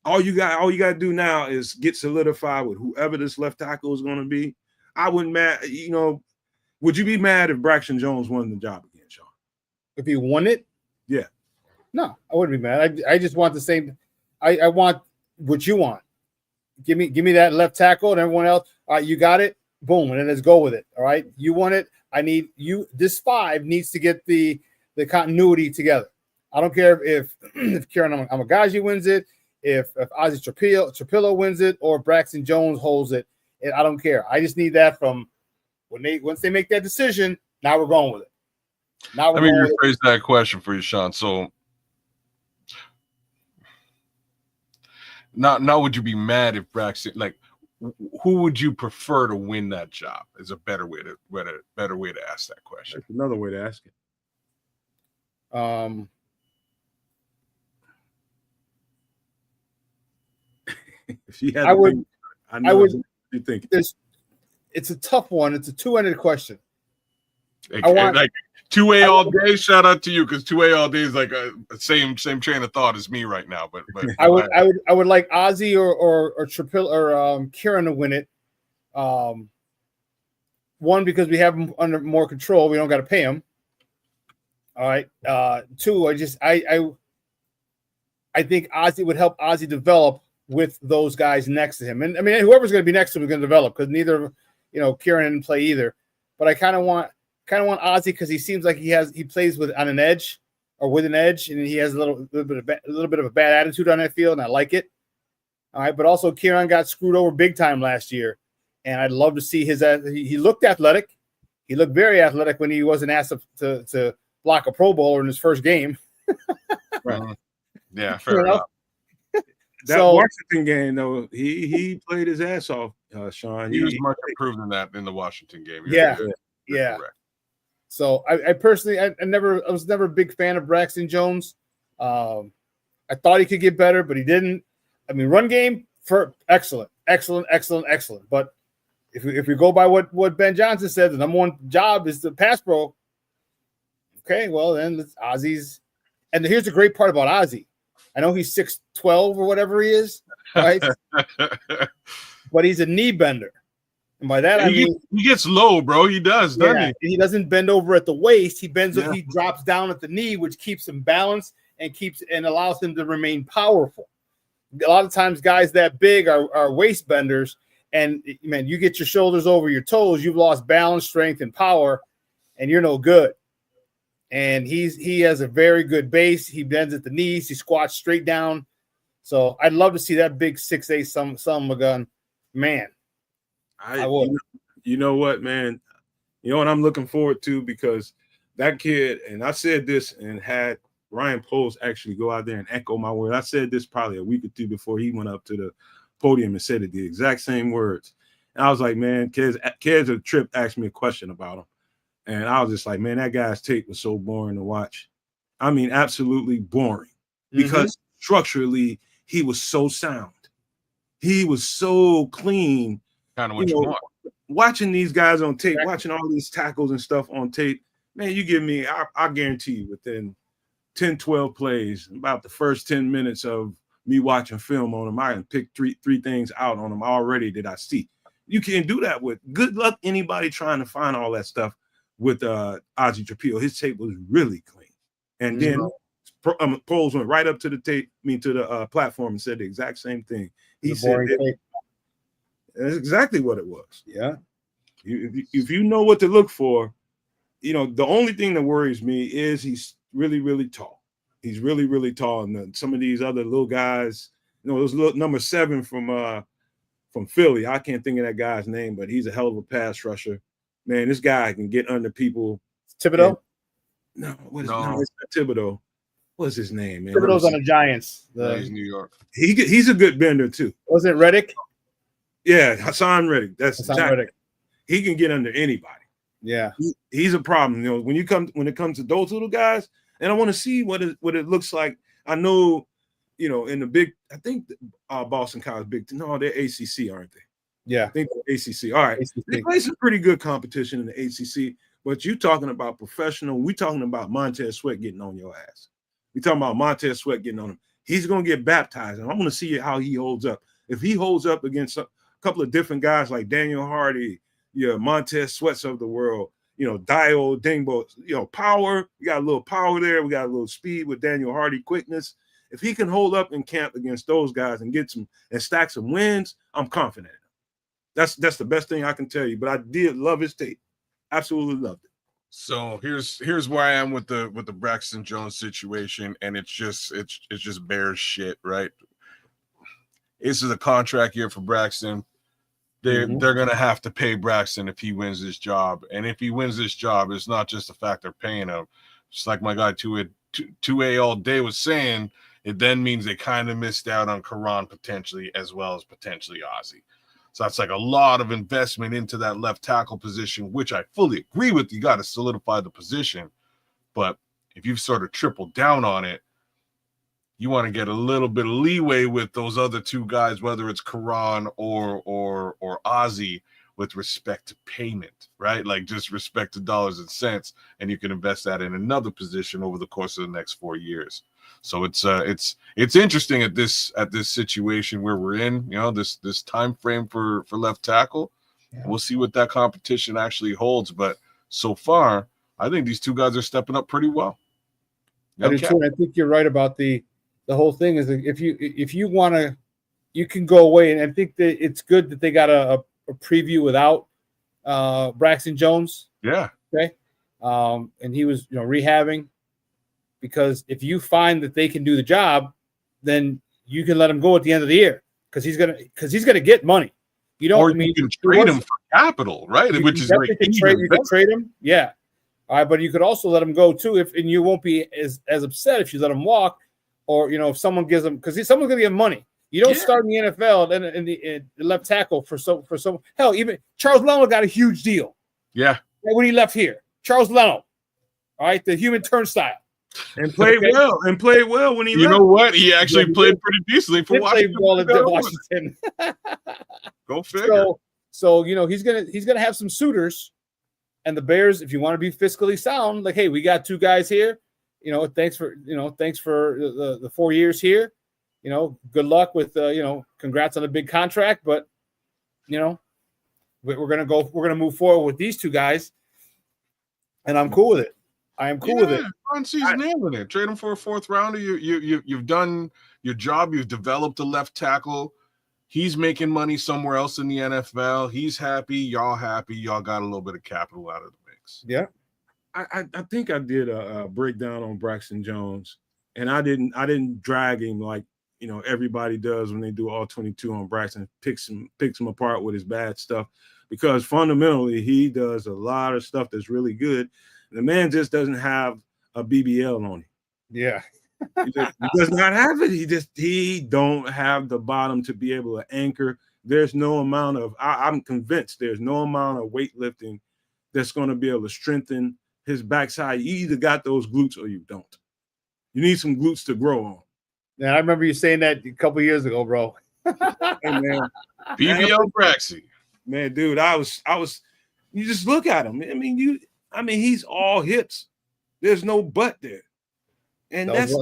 All you got to do now is get solidified with whoever this left tackle is going to be. I wouldn't mad. Would you be mad if Braxton Jones won the job again, Sean? If he won it? Yeah. No, I wouldn't be mad. I just want the same. I want what you want. Give me that left tackle and everyone else. All right, you got it. Boom, and then let's go with it. All right, you want it. I need you. This 5 needs to get the continuity together. I don't care if Kieran Amagaji wins it, if Ozzie Trapillo wins it, or Braxton Jones holds it. I don't care. I just need that from once they make that decision. Now we're going with it. Let me rephrase that question for you, Sean. So. Now, would you be mad if Braxton, like, who would you prefer to win that job? Is a better way to ask that question. That's another way to ask it. If you had I would. You think it's a tough one. It's a 2-ended question. Like 2A all day. Shout out to you, because 2A all day is like a same train of thought as me right now. But I would like Ozzie or Trapillo or Kieran to win it. One, because we have him under more control. We don't got to pay him. All right. 2, I think Ozzie would help Ozzie develop with those guys next to him. And I mean, whoever's going to be next to him is going to develop, because neither, Kieran didn't play either. But I kind of want Ozzie, because he seems like he plays on an edge or with an edge, and he has a little bit of a bad attitude on that field, and I like it. All right, but also Kieran got screwed over big time last year, and I'd love to see he looked athletic. He looked very athletic when he wasn't asked to block a Pro Bowler in his first game. Right. Yeah, fair enough. That Washington game, though, he played his ass off, Sean. He was much improved in the Washington game. Yeah. Correct. So I personally, I was never a big fan of Braxton Jones. I thought he could get better, but he didn't. I mean, run game excellent. excellent. But if we go by what Ben Johnson said, the number one job is the pass pro. Okay, well then it's Ozzy's. And here's the great part about Ozzy. I know he's 6'12" or whatever he is, right? But he's a knee bender. And by that, I mean he gets low, bro. He does, doesn't he? He doesn't bend over at the waist. He bends. Yeah. He drops down at the knee, which keeps him balanced and allows him to remain powerful. A lot of times, guys that big are waist benders, and man, you get your shoulders over your toes, you've lost balance, strength, and power, and you're no good. And he has a very good base. He bends at the knees. He squats straight down. So I'd love to see that big 6'8" son of a gun, man. I would. You know what, man? You know what I'm looking forward to, because that kid, and I said this and had Ryan Poles actually go out there and echo my word. I said this probably a week or two before he went up to the podium and said it, the exact same words. And I was like, man, kids at the trip asked me a question about him. And I was just like, man, that guy's tape was so boring to watch. I mean, absolutely boring, because structurally he was so sound. He was so clean. Kind of what you want. Watching these guys on tape, watching all these tackles and stuff on tape, man, you give me, I guarantee you, within 10, 12 plays, about the first 10 minutes of me watching film on him, I can pick three things out on him already that I see. You can't do that with, good luck anybody trying to find all that stuff with Ozzy Trapillo. His tape was really clean. And then Poles went right up to the to the platform and said the exact same thing. He said that's exactly what it was. Yeah. If you know what to look for, you know, the only thing that worries me is he's really, really tall. He's really, really tall. And then some of these other little guys, you know, those little number 7 from Philly, I can't think of that guy's name, but he's a hell of a pass rusher. Man, this guy can get under people. Thibodeau? No, it's not Thibodeau. What's his name, man? Thibodeau's on the Giants. He's New York. He's a good bender too. Wasn't it Reddick? Yeah, Hassan Reddick. That's Hassan Reddick. He can get under anybody. Yeah, he's a problem. You know, when it comes to those little guys, and I want to see what it looks like. I know, you know, in the big, I think Boston College big. No, they're ACC, aren't they? Yeah, I think they're ACC. All right, ACC. They play some pretty good competition in the ACC. But you talking about professional? We talking about Montez Sweat getting on your ass. We talking about Montez Sweat getting on him. He's gonna get baptized, and I want to see how he holds up. If he holds up against a couple of different guys like Daniel Hardy, Montez Sweats of the world, Dio Dingbo, power. We got a little power there. We got a little speed with Daniel Hardy, quickness. If he can hold up in camp against those guys and get some and stack some wins, I'm confident. That's the best thing I can tell you. But I did love his tape. Absolutely loved it. So here's where I am with the Braxton Jones situation, and it's just Bears shit, right? This is a contract year for Braxton. They're gonna have to pay Braxton if he wins this job, and if he wins this job, it's not just the fact they're paying him. Just like my guy 2A all day was saying, it then means they kind of missed out on Karan potentially, as well as potentially Ozzy. So that's like a lot of investment into that left tackle position, which I fully agree with. You got to solidify the position. But if you've sort of tripled down on it, you want to get a little bit of leeway with those other two guys, whether it's Karan or Ozzy, with respect to payment, right? Like just respect to dollars and cents, and you can invest that in another position over the course of the next 4 years. So it's interesting at this situation where we're in, this time frame for left tackle. Yeah. We'll see what that competition actually holds, but so far, I think these two guys are stepping up pretty well. I do too. I think you're right about the whole thing. Is that if you want to, you can go away, and I think that it's good that they got a preview without Braxton Jones. Yeah. Okay. And he was rehabbing. Because if you find that they can do the job, then you can let him go at the end of the year because he's gonna get money. You can trade him for capital, right? Which is great. You can trade him, yeah. All right, but you could also let him go too, and you won't be as upset if you let him walk, or if someone gives him because someone's gonna give him money. You don't start in the NFL and in the left tackle for some hell. Even Charles Leno got a huge deal. Yeah, when he left here, Charles Leno, all right, the human turnstile. and played well. And played well when he left. You know what? He actually played pretty decently for Did play Washington. well at Washington. Go figure. So he's gonna have some suitors, and the Bears, if you want to be fiscally sound, like, hey, we got 2 guys here. Thanks for the 4 years here. Good luck with congrats on a big contract, but we're gonna move forward with these 2 guys, and I'm cool with it. I am cool with it. He's nailing it. Trade him for a 4th rounder. You've done your job. You've developed a left tackle. He's making money somewhere else in the NFL. He's happy. Y'all happy. Y'all got a little bit of capital out of the mix. Yeah. I think I did a breakdown on Braxton Jones, and I didn't drag him like everybody does when they do all 22 on Braxton, picks him apart with his bad stuff, because fundamentally he does a lot of stuff that's really good. The man just doesn't have a BBL on him. Yeah. He does not have it. He don't have the bottom to be able to anchor. There's no amount of I'm convinced there's no amount of weightlifting that's going to be able to strengthen his backside. You either got those glutes or you don't. You need some glutes to grow on. Yeah, I remember you saying that a couple years ago, bro. Hey, man. BBL Braxy. Man, dude, I was. You just look at him. I mean, he's all hips. There's no butt there, and that's.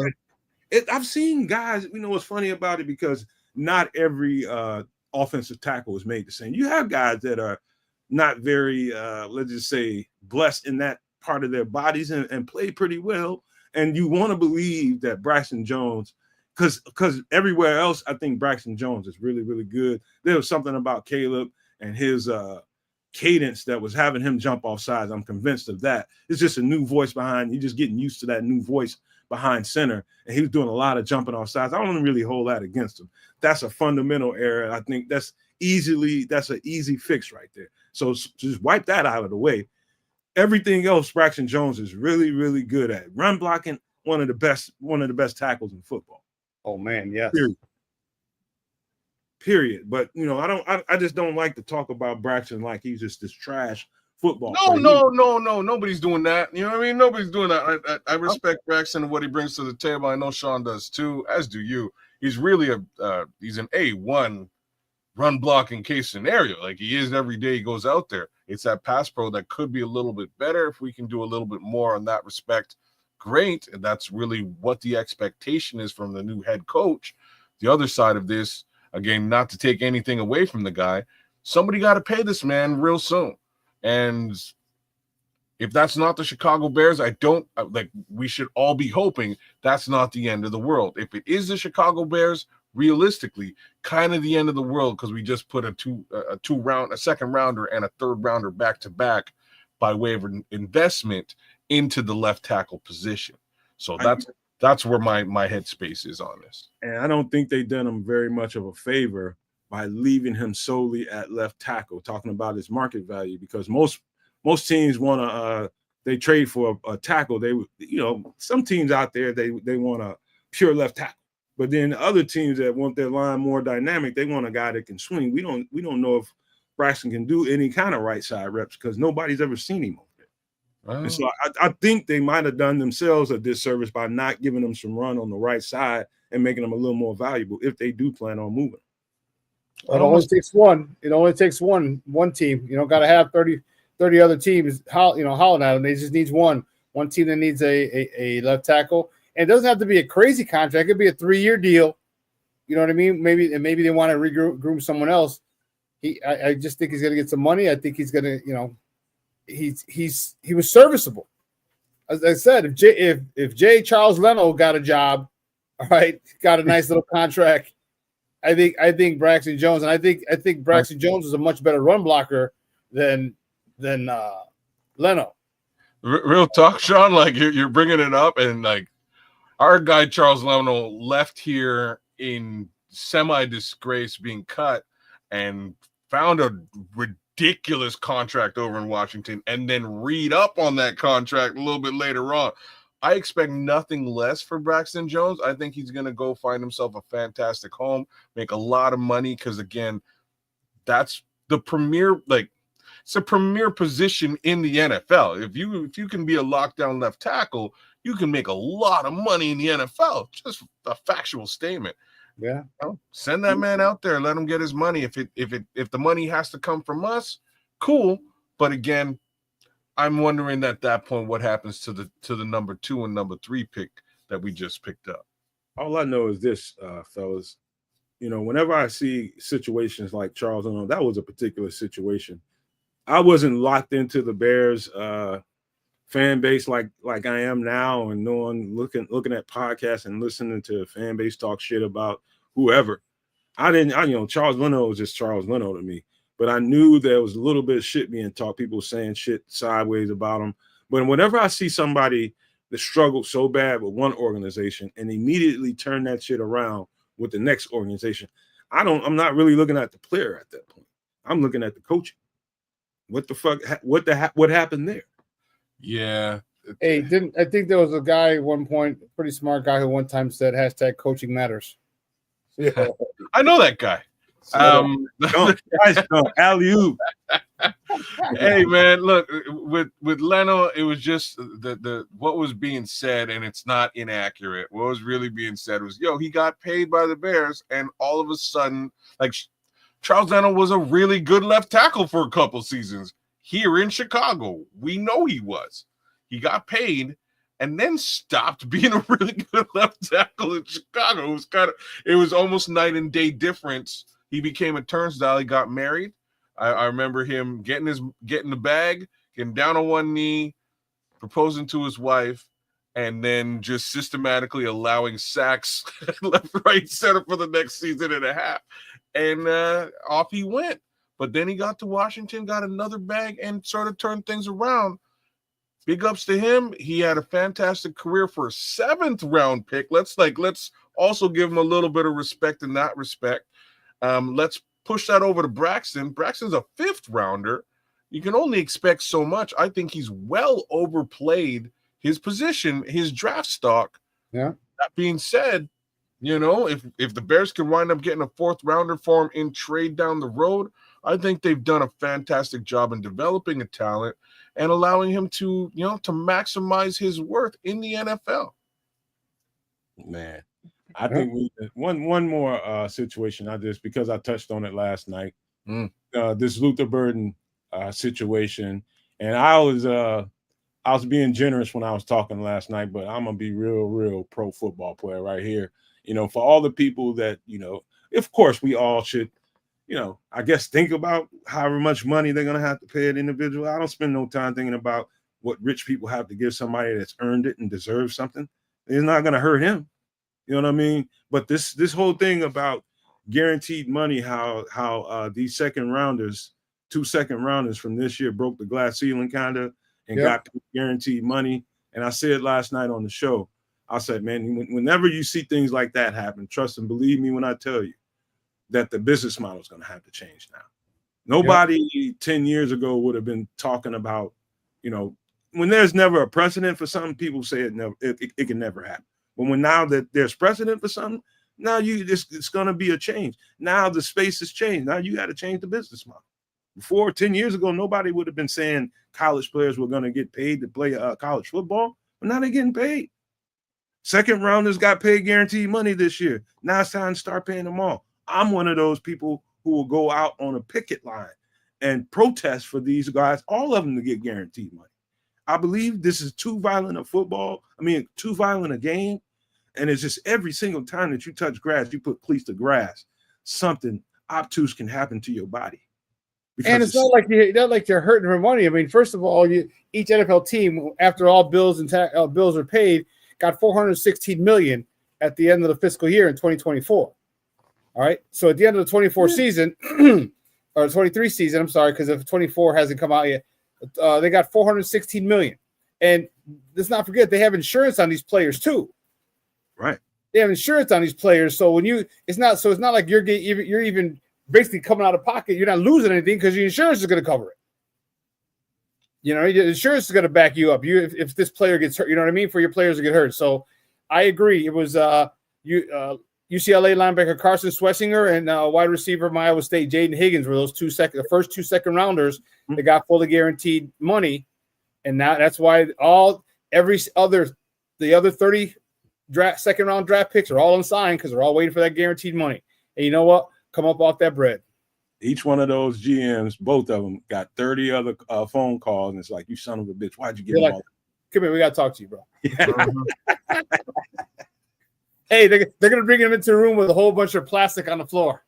I've seen guys. What's funny about it, because not every offensive tackle is made the same. You have guys that are not very, let's just say, blessed in that part of their bodies and play pretty well. And you want to believe that Braxton Jones, because everywhere else, I think Braxton Jones is really, really good. There was something about Caleb and his cadence that was having him jump off sides. I'm convinced of that. It's just a new voice behind. You're just getting used to that new voice behind center. And he was doing a lot of jumping off sides. I don't really hold that against him. That's a fundamental error. I think that's an easy fix right there. So just wipe that out of the way. Everything else, Braxton Jones is really, really good at. Run blocking, one of the best tackles in football. Oh man, yes. Period. But I just don't like to talk about Braxton like he's just this trash football player. No. Nobody's doing that. You know what I mean? Nobody's doing that. I respect Braxton and what he brings to the table. I know Sean does too, as do you. He's really he's an A1 run blocking case scenario. Like he is every day he goes out there. It's that pass pro that could be a little bit better. If we can do a little bit more in that respect, great. And that's really what the expectation is from the new head coach. The other side of this, again, not to take anything away from the guy, somebody got to pay this man real soon. And if that's not the Chicago Bears, we should all be hoping that's not the end of the world. If it is the Chicago Bears, realistically, kind of the end of the world, because we just put a second rounder and a third rounder back to back by way of an investment into the left tackle position. So that's where my headspace is on this. And I don't think they done him very much of a favor by leaving him solely at left tackle, talking about his market value, because most teams want to they trade for a tackle. They some teams out there they want a pure left tackle. But then other teams that want their line more dynamic, they want a guy that can swing. We don't know if Braxton can do any kind of right side reps because nobody's ever seen him over there. Oh. And so I think they might have done themselves a disservice by not giving them some run on the right side and making them a little more valuable if they do plan on moving. It only takes one. It only takes one team. You don't got to have 30 other teams hollering at them. They just needs one team that needs a left tackle. And it doesn't have to be a crazy contract. It could be a 3-year deal. You know what I mean? Maybe they want to regroom someone else. I just think he's going to get some money. I think he's going to, he was serviceable. As I said, if J. Charles Leno got a job, all right, got a nice little contract, I think Braxton Jones, and I think Braxton Jones is a much better run blocker than Leno. Real talk, Sean. Like you're bringing it up, and like our guy Charles Leno left here in semi-disgrace, being cut, and found a ridiculous contract over in Washington, and then read up on that contract a little bit later on. I expect nothing less for Braxton Jones. I think he's going to go find himself a fantastic home, make a lot of money, because, again, that's the premier, it's a premier position in the NFL. If you can be a lockdown left tackle, you can make a lot of money in the NFL. Just a factual statement. Yeah. Send that man out there. Let him get his money. If the money has to come from us, cool. But again, I'm wondering at that point what happens to the number 2 and number 3 pick that we just picked up. All I know is this, fellas. Whenever I see situations like Charles, that was a particular situation. I wasn't locked into the Bears fan base like I am now, and looking at podcasts and listening to fan base talk shit about whoever. Charles Leno was just Charles Leno to me. But I knew there was a little bit of shit being talked, people saying shit sideways about him. But whenever I see somebody that struggled so bad with one organization and immediately turn that shit around with the next organization, I'm not really looking at the player at that point. I'm looking at the coaching. What the fuck? What happened there? Yeah. Hey, I think there was a guy at one point, a pretty smart guy, who one time said #coaching matters. Yeah. I know that guy. Alley-oop. Hey man, look, with Leno, it was just the what was being said, and it's not inaccurate. What was really being said was, he got paid by the Bears, and all of a sudden, like, Charles Leno was a really good left tackle for a couple seasons here in Chicago. We know he was. He got paid and then stopped being a really good left tackle in Chicago. It was almost night and day difference. He became a turnstile. He got married. I remember him getting the bag, getting down on one knee, proposing to his wife, and then just systematically allowing sacks left, right, center for the next season and a half. And off he went. But then he got to Washington, got another bag, and sort of turned things around. Big ups to him. He had a fantastic career for a 7th round pick. Let's also give him a little bit of respect in that respect. Let's push that over to Braxton. Braxton's a 5th rounder. You can only expect so much. I think he's well overplayed his position, his draft stock. Yeah. That being said, if the Bears can wind up getting a 4th rounder for him in trade down the road, I think they've done a fantastic job in developing a talent and allowing him to maximize his worth in the NFL. Man, I think one more situation. Because I touched on it last night. This Luther Burden situation, and I was being generous when I was talking last night, but I'm gonna be real pro football player right here. For all the people that of course we all should, I guess think about however much money they're gonna have to pay an individual. I don't spend no time thinking about what rich people have to give somebody that's earned it and deserves something. It's not gonna hurt him. You know what I mean? But this whole thing about guaranteed money, how these 2nd rounders from this year broke the glass ceiling kind of and got guaranteed money. And I said last night on the show, I said, man, whenever you see things like that happen, trust and believe me when I tell you that the business model is going to have to change now. Nobody 10 years ago would have been talking about, when there's never a precedent for something, people say it can never happen. But now that there's precedent for something, now it's going to be a change. Now the space has changed. Now you got to change the business model. Before 10 years ago, nobody would have been saying college players were going to get paid to play college football, but now they're getting paid. 2nd rounders got paid guaranteed money this year. Now it's time to start paying them all. I'm one of those people who will go out on a picket line and protest for these guys, all of them, to get guaranteed money. I believe this is too violent too violent a game. And it's just every single time that you touch grass, you put cleats to grass, something obtuse can happen to your body. And it's not like you're hurting for money. I mean, first of all, each NFL team, after all bills and bills are paid, got $416 million at the end of the fiscal year in 2024. All right. So at the end of the 24 season, or 23 season, I'm sorry, because if 24 hasn't come out yet, they got $416 million. And let's not forget, they have insurance on these players too. Right. They have insurance on these players. So it's not like you're even basically coming out of pocket. You're not losing anything because your insurance is going to cover it. Your insurance is going to back you up. If this player gets hurt, you know what I mean? For your players to get hurt. So I agree. It was UCLA linebacker Carson Swessinger and wide receiver from Iowa State Jaden Higgins were the first 2 2nd rounders that got fully guaranteed money, and now that's why every other the other 30 second round draft picks are all unsigned because they're all waiting for that guaranteed money. And you know what? Come up off that bread. Each one of those GMs, both of them, got 30 other phone calls, and it's like, you son of a bitch, why'd you get them like, all? Come here, we got to talk to you, bro. Hey, they're going to bring him into a room with a whole bunch of plastic on the floor.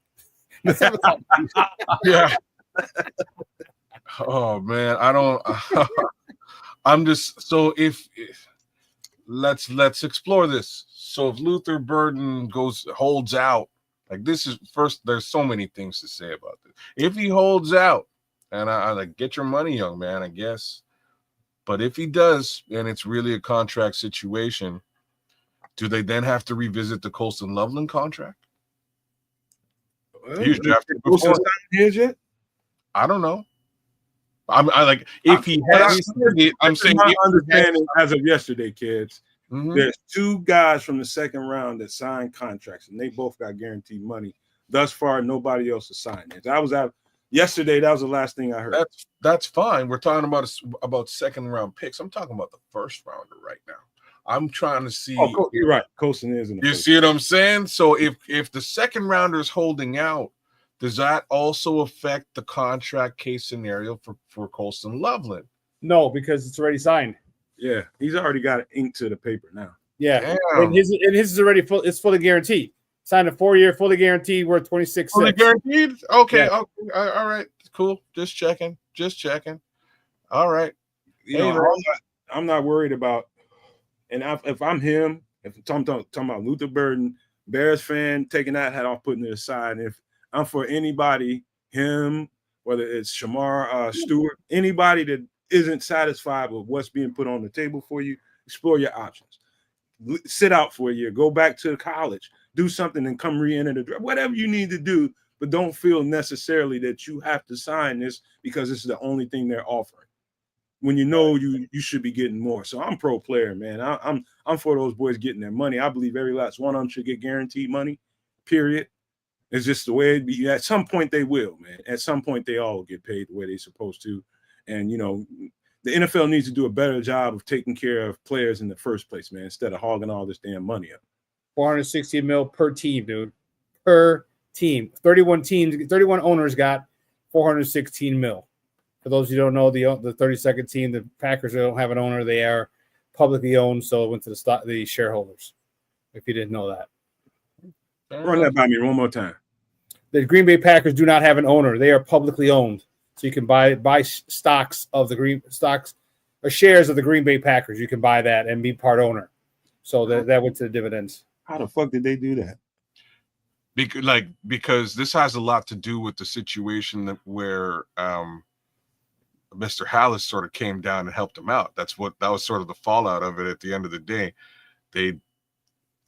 Yeah. Oh, man, I don't – I'm just – so if let's explore this. So if Luther Burden holds out, like this is first, there's so many things to say about this. If he holds out, and I like, get your money, young man, I guess. But if he does, and it's really a contract situation, do they then have to revisit the Colston Loveland contract? Well, yet? I don't know. I like if he has. I'm saying my understanding as of yesterday, kids. Mm-hmm. There's 2 guys from the second round that signed contracts, and they both got guaranteed money. Thus far, nobody else has signed it. I was out yesterday. That was the last thing I heard. That's fine. We're talking about second round picks. I'm talking about the first rounder right now. I'm trying to see. Oh, you're right. Colston is in the You see what I'm saying? So if the second rounder is holding out, does that also affect the contract case scenario for Colston Loveland? No, because it's already signed. Yeah, he's already got ink to the paper now. Yeah, and his is already full. It's fully guaranteed. Signed a 4-year, fully guaranteed, worth 26. Fully guaranteed. Okay. Yeah. Okay. All right. Cool. Just checking. All right. I'm not worried about. And if I'm him, if I'm talking about Luther Burden, Bears fan, taking that hat off, putting it aside. And if I'm for anybody, him, whether it's Shamar Stewart, anybody that isn't satisfied with what's being put on the table for you, explore your options. Sit out for a year, go back to college, do something, and come re-enter the draft. Whatever you need to do, but don't feel necessarily that you have to sign this because this is the only thing they're offering. When you know you should be getting more. So I'm pro player, man. I'm for those boys getting their money. I believe every last one of them should get guaranteed money, period. It's just the way it be. At some point they will, man. At some point they all get paid the way they're supposed to. And, the NFL needs to do a better job of taking care of players in the first place, man, instead of hogging all this damn money up. $460 million per team, dude. Per team. 31 owners got $416 million. For those who don't know, the 32nd team, the Packers don't have an owner. They are publicly owned, so it went to the shareholders, if you didn't know that. Run that by me one more time. The Green Bay Packers do not have an owner. They are publicly owned. So you can buy stocks of the or shares of the Green Bay Packers. You can buy that and be part owner. So that went to the dividends. How the fuck did they do that? Because this has a lot to do with the situation where Mr. Hallis sort of came down and helped him out. That was sort of the fallout of it at the end of the day. They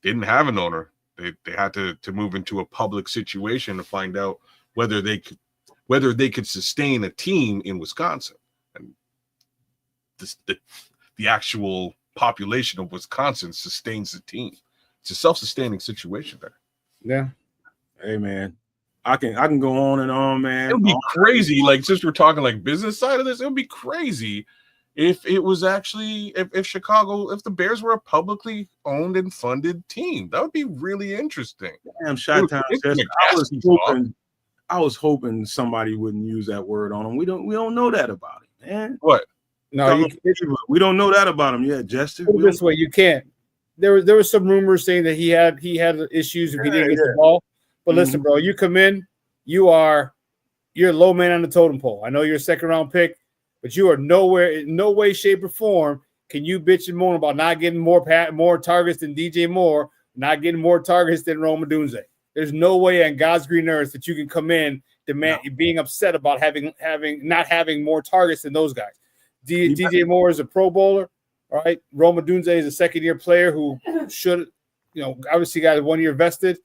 didn't have an owner. They had to move into a public situation to find out whether they could sustain a team in Wisconsin. And the actual population of Wisconsin sustains the team. It's a self-sustaining situation there. Yeah. Hey, man. I can go on and on, man. It would be crazy. Like, since we're talking like business side of this, it would be crazy if it was actually if Chicago, if the Bears were a publicly owned and funded team. That would be really interesting. Damn, Chi-Town. I was hoping somebody wouldn't use that word on him. We don't know that about him, man. What? No, we don't know that about him yet, Jester. This way, you can't. There was some rumors saying that he had issues if he didn't get the ball. But listen, bro, you come in, you're a low man on the totem pole. I know you're a second round pick, but you are nowhere, in no way, shape, or form can you bitch and moan about not getting more targets than DJ Moore, not getting more targets than Rome Odunze. There's no way on God's green earth that you can come in being upset about not having more targets than those guys. DJ Moore is a Pro Bowler, all right. Rome Odunze is a second-year player who should, obviously got 1 year vested.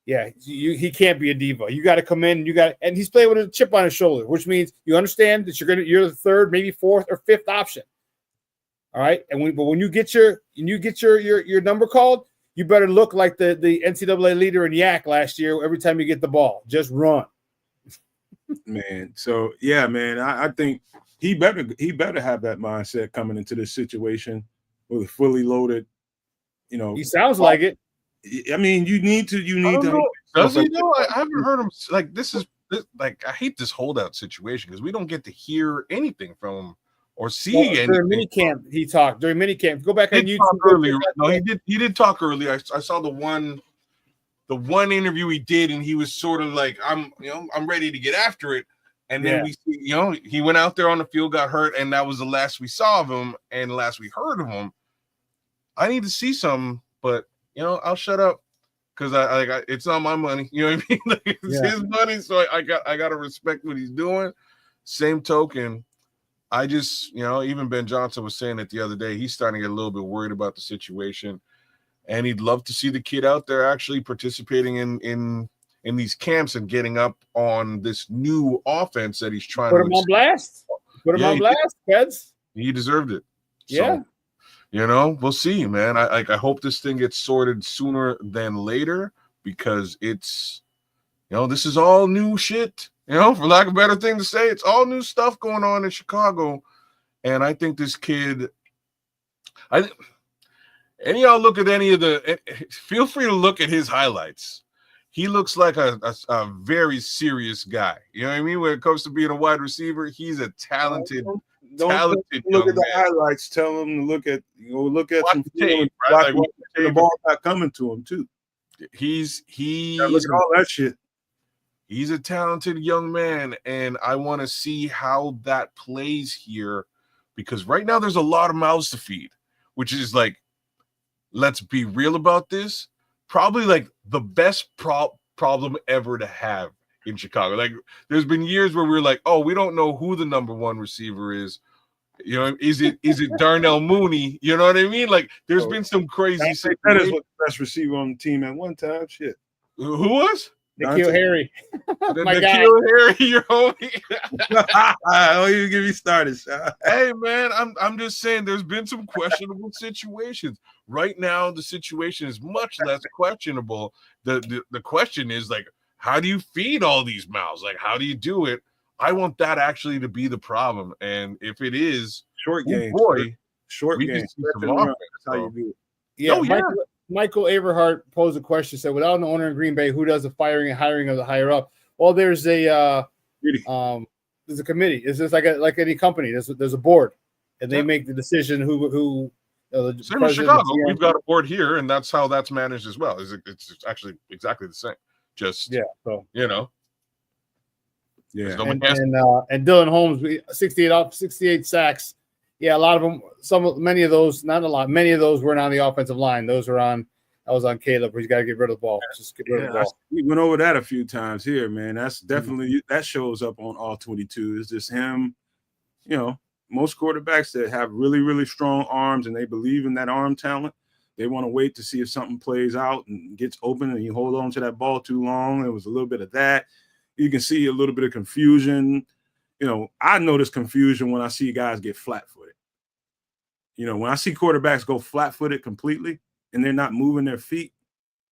Yeah, he can't be a diva. You got to come in. And he's playing with a chip on his shoulder, which means you understand that you're the third, maybe fourth or fifth option. All right, but when you get your number called, you better look like the NCAA leader in Yak last year. Every time you get the ball, just run, man. So yeah, man, I think he better have that mindset coming into this situation with a fully loaded You know, he sounds like it. I mean, you need to. Does he know? I haven't heard him. Like like I hate this holdout situation because we don't get to hear anything from him or see anything. During minicamp, he talked. During minicamp, go back on YouTube earlier. No, he did. He did talk earlier. I saw the one interview he did, and he was sort of like, I'm ready to get after it. And then we see, he went out there on the field, got hurt, and that was the last we saw of him and the last we heard of him. I need to see something, but I'll shut up because I it's not my money. You know what I mean? Like, it's his money, so I got to respect what he's doing. Same token, I just even Ben Johnson was saying it the other day. He's starting to get a little bit worried about the situation, and he'd love to see the kid out there actually participating in these camps and getting up on this new offense that he's trying to put him on blast. Put him on blast, Keds. He deserved it. Yeah. So, we'll see, man. I hope this thing gets sorted sooner than later because it's, this is all new shit. For lack of a better thing to say, it's all new stuff going on in Chicago. And I think this kid, any of y'all look at any of feel free to look at his highlights. He looks like a very serious guy. You know what I mean? When it comes to being a wide receiver, he's a talented look at the highlights. Tell him to look at some tape, right? The ball not coming to him too. He's look at all that shit. He's a talented young man, and I want to see how that plays here because right now there's a lot of mouths to feed, which is like, let's be real about this. Probably like the best problem ever to have in Chicago. Like there's been years where we're like, oh, we don't know who the number one receiver is. Is it Darnell Mooney? You know what I mean? Like there's been some crazy. That is what the best receiver on the team at one time. Shit. Who was? Nikhil Harry. Nikhil Harry, your homie. Don't even get me started, Sean. Hey man, I'm just saying there's been some questionable situations. Right now, the situation is much less questionable. The question is like, how do you feed all these mouths? Like, how do you do it? I want that actually to be the problem. And if it is short game, short game, that's how you do it. Yeah, Michael Averhart posed a question, said, without an owner in Green Bay, who does the firing and hiring of the higher up? Well, there's a committee. It's just like any company. There's a board, and they make the decision who same in Chicago. We've got a board here, and that's how that's managed as well. It's actually exactly the same. Just and Dylan Holmes, 68 sacks. Yeah, a lot of them. Many of those, not a lot. Many of those weren't on the offensive line. Those were on. That was on Caleb. He's got to get rid of the ball. Just get rid of the ball. We went over that a few times here, man. That's definitely that shows up on all 22. It's just him. Most quarterbacks that have really, really strong arms and they believe in that arm talent, they want to wait to see if something plays out and gets open and you hold on to that ball too long. It was a little bit of that. You can see a little bit of confusion. I notice confusion when I see guys get flat-footed. When I see quarterbacks go flat-footed completely and they're not moving their feet,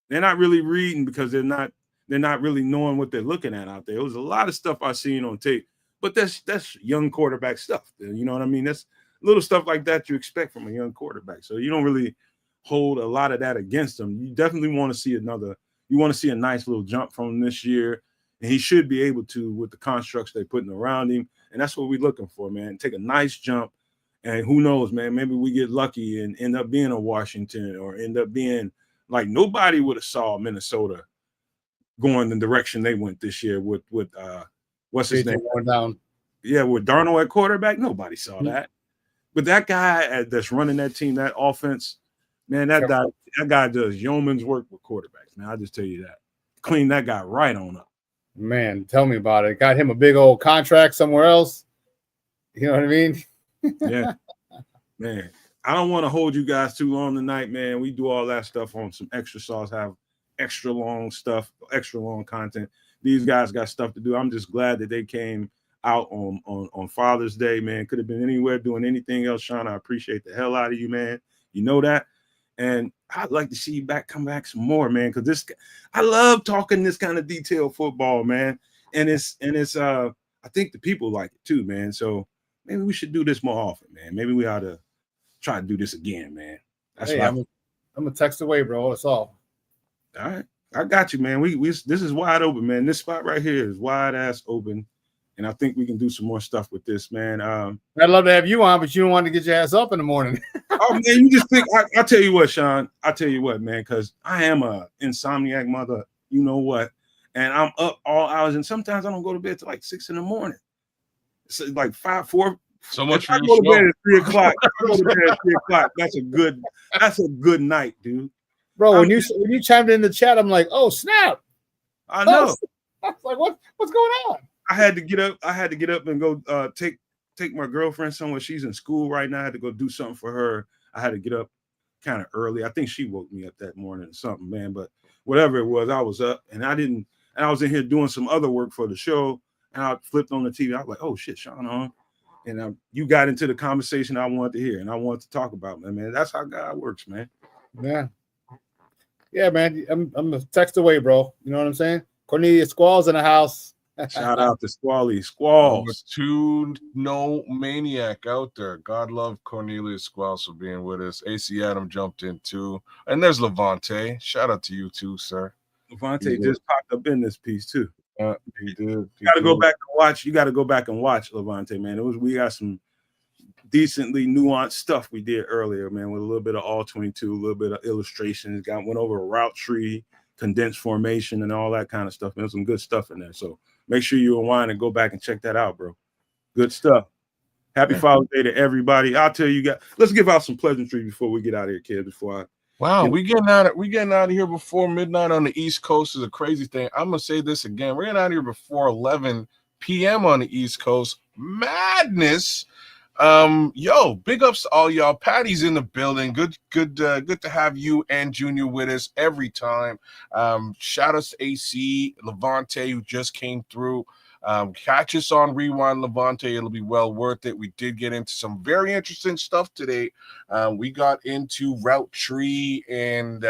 they're not really reading because they're not really knowing what they're looking at out there. It was a lot of stuff I've seen on tape, but that's young quarterback stuff. You know what I mean? That's little stuff like that you expect from a young quarterback. So you don't really hold a lot of that against him. You definitely want to see a nice little jump from him this year. And he should be able to with the constructs they're putting around him. And that's what we're looking for, man. Take a nice jump. And who knows, man, maybe we get lucky and end up being a Washington or end up being like nobody would have saw Minnesota going the direction they went this year with what's his name? Going down. Yeah, with Darnold at quarterback. Nobody saw that. But that guy that's running that team, that offense, man, that guy does yeoman's work with quarterbacks, man. I'll just tell you that. Clean that guy right on up. Man, tell me about it. Got him a big old contract somewhere else. You know what I mean? Yeah. Man, I don't want to hold you guys too long tonight, man. We do all that stuff on some extra sauce, have extra long stuff, extra long content. These guys got stuff to do. I'm just glad that they came out on Father's Day, man. Could have been anywhere doing anything else, Sean. I appreciate the hell out of you, man. You know that. And I'd like to see you come back some more, man, because I love talking this kind of detailed football, man. And it's I think the people like it too, man. So maybe we should do this more often, man. Maybe we ought to try to do this again, man. That's I'm a text away, bro. That's all. All right. I got you, man. We this is wide open, man. This spot right here is wide ass open. And I think we can do some more stuff with this, man. I'd love to have you on, but you don't want to get your ass up in the morning. Oh man, you just think I tell you what, Sean. I tell you what, man, because I am a insomniac mother, you know what, and I'm up all hours, and sometimes I don't go to bed till like 6 in the morning. It's like 5, 4. So much for I your go to bed show. at 3 o'clock. I go to bed at 3 o'clock. That's a good night, dude. Bro, when you chimed in the chat, I'm like, oh snap! I know. I was like, what's going on? I had to get up and go take my girlfriend somewhere. She's in school right now. I had to go do something for her. I had to get up kind of early. I think she woke me up that morning or something, man. But whatever it was, I was up and I was in here doing some other work for the show. And I flipped on the TV. I was like, oh shit, Sean on. And you got into the conversation I wanted to hear and I wanted to talk about, man. That's how God works, man. Yeah. Yeah, man. I'm a text away, bro. You know what I'm saying? Cornelius Squall's in the house. Shout out to Squally Squalls. Two no maniac out there. God love Cornelius Squalls for being with us. AC Adam jumped in too. And there's Levante. Shout out to you too, sir. Levante just popped up in this piece too. He did. You got to go back and watch. You got to go back and watch Levante, man. We got some decently nuanced stuff we did earlier, man, with a little bit of all 22, a little bit of illustrations. Went over a route tree, condensed formation, and all that kind of stuff. There's some good stuff in there. So make sure you rewind and go back and check that out, bro. Good stuff. Happy Father's Day to everybody. I'll tell you guys. Let's give out some pleasantries before we get out of here, kids. We getting out of here before midnight on the East Coast is a crazy thing. I'm gonna say this again. We're getting out of here before 11 p.m. on the East Coast. Madness. Big ups to all y'all. Patty's in the building. Good to have you and Junior with us every time. Shout out to AC Levante who just came through. Catch us on Rewind Levante. It'll be well worth it. We did get into some very interesting stuff today. We got into route tree and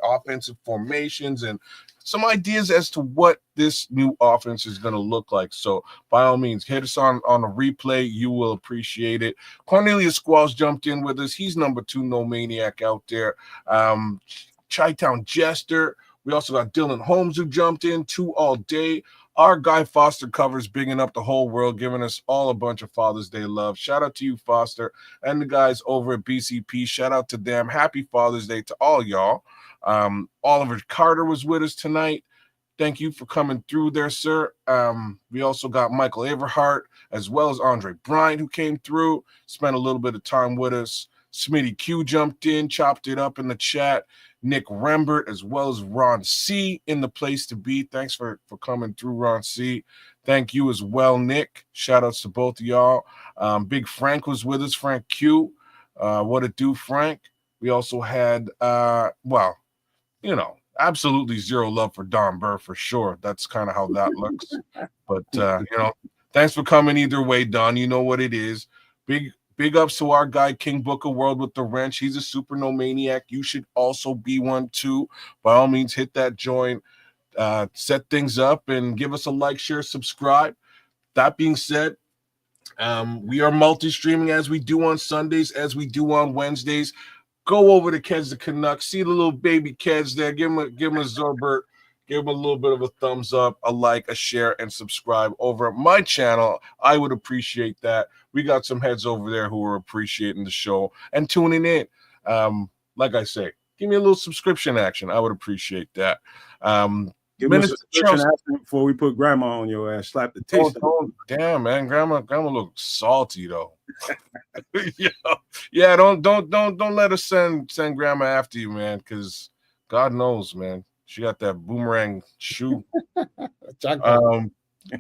offensive formations and some ideas as to what this new offense is going to look like. So by all means, hit us on a replay. You will appreciate it. Cornelius Squalls jumped in with us. He's number 2 no maniac out there. Chi-Town Jester. We also got Dylan Holmes who jumped in 2 all day. Our Guy Foster covers bigging up the whole world, giving us all a bunch of Father's Day love. Shout out to you, Foster, and the guys over at BCP. Shout out to them. Happy Father's Day to all y'all. Oliver Carter was with us tonight. Thank you for coming through there, sir. We also got Michael Everhart as well as Andre Bryant who came through, spent a little bit of time with us. Smitty Q jumped in, chopped it up in the chat. Nick Rembert as well as Ron C in the place to be. Thanks for coming through, Ron C. Thank you as well, Nick. Shout outs to both of y'all. Big Frank was with us, Frank Q. What it do, Frank? We also had, absolutely zero love for Don Burr for sure. That's kind of how that looks. But, thanks for coming either way, Don. You know what it is. Big ups to our guy, King Booker World with the wrench. He's a super no maniac. You should also be one too. By all means, hit that join, set things up, and give us a like, share, subscribe. That being said, we are multi-streaming as we do on Sundays, as we do on Wednesdays. Go over to Keds the Canucks. See the little baby Keds there. Give him a Zorbert. Give him a little bit of a thumbs up, a like, a share, and subscribe over at my channel. I would appreciate that. We got some heads over there who are appreciating the show and tuning in. Like I say, give me a little subscription action. I would appreciate that. Give me a subscription action before we put grandma on your ass. Slap the taste. Damn, man, grandma looks salty though. Yeah, don't let us send grandma after you, man, because God knows, man. She got that boomerang shoe.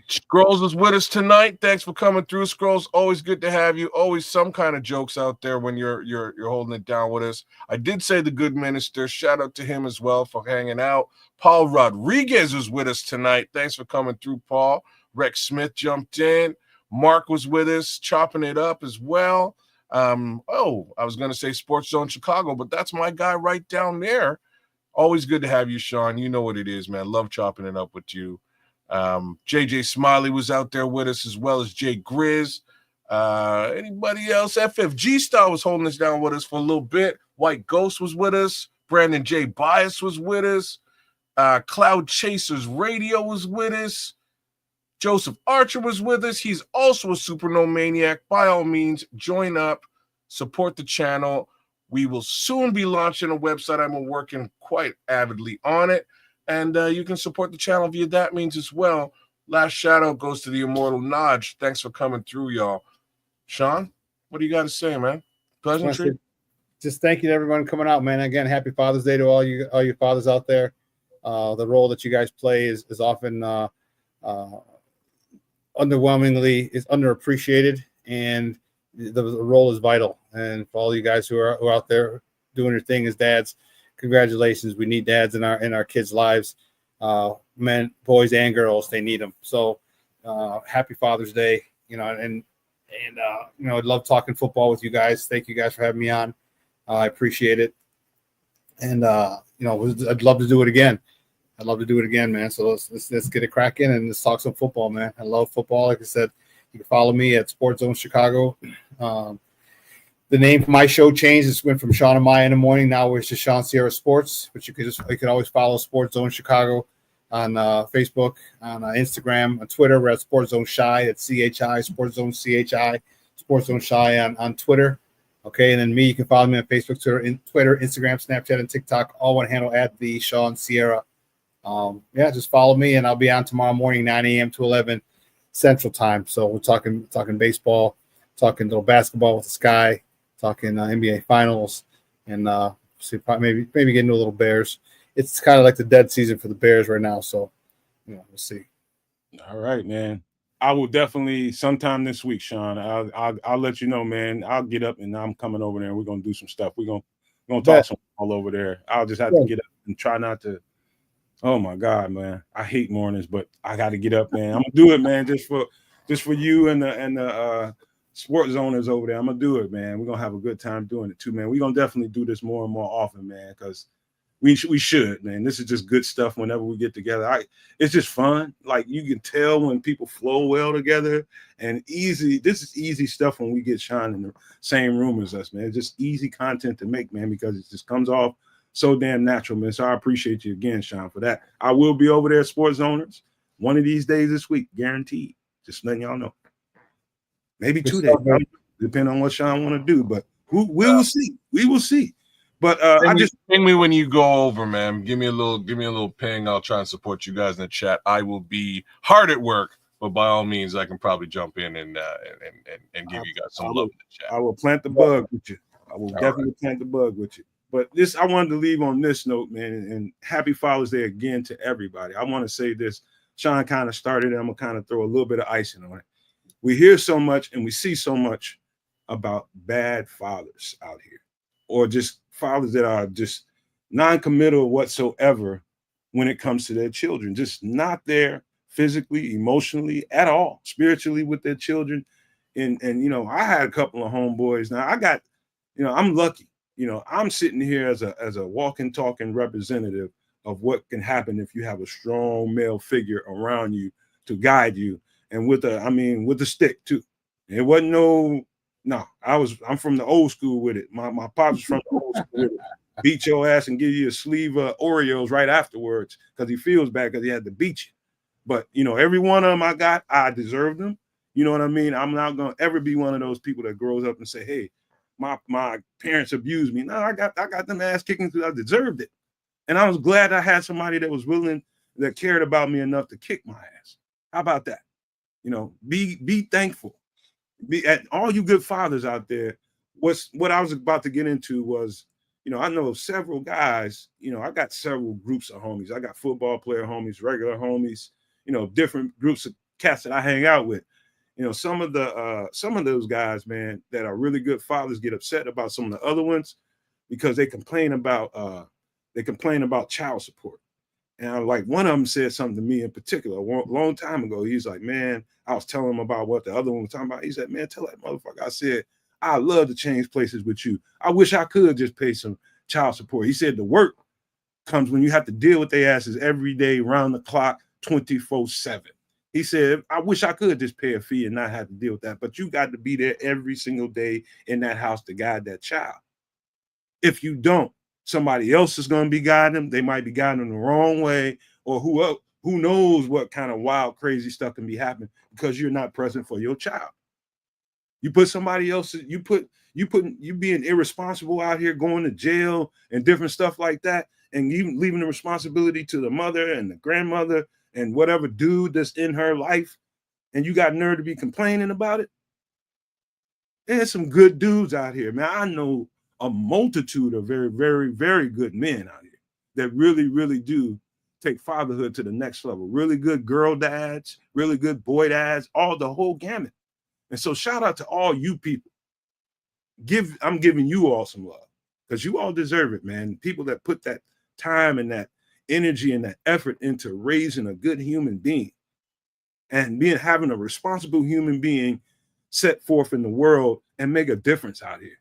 Scrolls is with us tonight. Thanks for coming through, Scrolls. Always good to have you. Always some kind of jokes out there when you're holding it down with us. I did say the good minister. Shout out to him as well for hanging out. Paul Rodriguez was with us tonight. Thanks for coming through, Paul. Rex Smith jumped in. Mark was with us, chopping it up as well. I was going to say Sports Zone Chicago, but that's my guy right down there. Always good to have you, Sean. You know what it is, man. Love chopping it up with you. JJ Smiley was out there with us as well as Jay Grizz. Anybody else? FFG Star was holding us down with us for a little bit. White Ghost was with us. Brandon J. Bias was with us. Cloud Chasers Radio was with us. Joseph Archer was with us. He's also a Supernomaniac. By all means, join up, support the channel. We will soon be launching a website. I'm working quite avidly on it. And you can support the channel via that means as well. Last shout out goes to the immortal Naj. Thanks for coming through, y'all. Sean, what do you got to say, man? Pleasantry? Just thank you to everyone coming out, man. Again, happy Father's Day to all your fathers out there. The role that you guys play is often underwhelmingly is underappreciated, and the role is vital. And for all you guys who are out there doing your thing as dads, congratulations. We need dads in our kids' lives, men, boys, and girls. They need them. So happy Father's Day. And I'd love talking football with you guys. Thank you guys for having me on. I appreciate it. And I'd love to do it again. I'd love to do it again, man. So let's get it cracking and let's talk some football, man. I love football. Like I said, you can follow me at Sports Zone Chicago. The name for my show changed. It went from Sean and Maya in the morning. Now it's just Sean Sierra Sports. But you can always follow Sports Zone Chicago on Facebook, on Instagram, on Twitter. We're at Sports Zone Shy. That's CHI, Sports Zone CHI, Sports Zone Shy on Twitter. Okay, and then me, you can follow me on Facebook, Twitter, Instagram, Snapchat, and TikTok. All one handle at the Sean Sierra. Just follow me, and I'll be on tomorrow morning, 9 a.m. to 11 Central Time. So we're talking baseball, talking little basketball with the Sky, talking NBA Finals, and maybe get into a little Bears. It's kind of like the dead season for the Bears right now. So we'll see. All right, man. I will definitely sometime this week, Sean. I'll let you know, man. I'll get up and I'm coming over there and we're gonna do some stuff. We're gonna talk some all over there. I'll just have to get up and try not to. Oh my God, man. I hate mornings, but I gotta get up, man. I'm gonna do it, man, just for you and the sports owners over there. I'm gonna do it, man. We're gonna have a good time doing it too, man. We're gonna definitely do this more and more often, man, because we should, man. This is just good stuff whenever we get together. It's just fun. Like, you can tell when people flow well together and easy. This is easy stuff when we get Sean in the same room as us, man. It's just easy content to make, man, because it just comes off so damn natural, man. So I appreciate you again, Sean, for that. I will be over there at Sports Owners one of these days this week, guaranteed. Just letting y'all know. Maybe 2 days, depending on what Sean want to do, but we will see. We will see. But ping me when you go over, man. Give me a little ping. I'll try and support you guys in the chat. I will be hard at work, but by all means, I can probably jump in and give you guys some love in the chat. I will plant the bug with you. I will definitely plant the bug with you. But I wanted to leave on this note, man, and happy Father's Day again to everybody. I want to say this. Sean kind of started it. I'm gonna kind of throw a little bit of icing on it. We hear so much and we see so much about bad fathers out here, or just fathers that are just non-committal whatsoever when it comes to their children, just not there physically, emotionally, at all, spiritually with their children. And I had a couple of homeboys. Now I got, I'm lucky. I'm sitting here as a walking, talking representative of what can happen if you have a strong male figure around you to guide you, and with the stick too. It wasn't I'm from the old school with it. My pops was from the old school with it. Beat your ass and give you a sleeve of Oreos right afterwards because he feels bad because he had to beat you. But every one of them I deserved them. You know what I mean? I'm not gonna ever be one of those people that grows up and say, "Hey, my parents abused me." No, I got them ass kicking because I deserved it. And I was glad I had somebody that cared about me enough to kick my ass. How about that? Be thankful. Be at all you good fathers out there. What I was about to get into was, I know several guys, I got several groups of homies. I got football player homies, regular homies, different groups of cats that I hang out with. Some of those guys, man, that are really good fathers get upset about some of the other ones because they complain about child support. And one of them said something to me in particular a long time ago. He's like, "Man," I was telling him about what the other one was talking about. He said, "Man, tell that motherfucker I said, I love to change places with you. I wish I could just pay some child support." He said the work comes when you have to deal with their asses every day, round the clock, 24/7. He said, "I wish I could just pay a fee and not have to deal with that. But you got to be there every single day in that house to guide that child." If you don't, somebody else is going to be guiding them. They might be guiding them the wrong way, or who knows what kind of wild, crazy stuff can be happening because you're not present for your child. You put somebody else, you being irresponsible out here, going to jail and different stuff like that, and you leaving the responsibility to the mother and the grandmother and whatever dude that's in her life, and you got nerve to be complaining about it. There's some good dudes out here, man. I know a multitude of very, very, very good men out here that really, really do take fatherhood to the next level. Really good girl dads, really good boy dads, all the whole gamut. And so shout out to all you people. I'm giving you all some love because you all deserve it, man. People that put that time and that energy and that effort into raising a good human being and having a responsible human being set forth in the world and make a difference out here.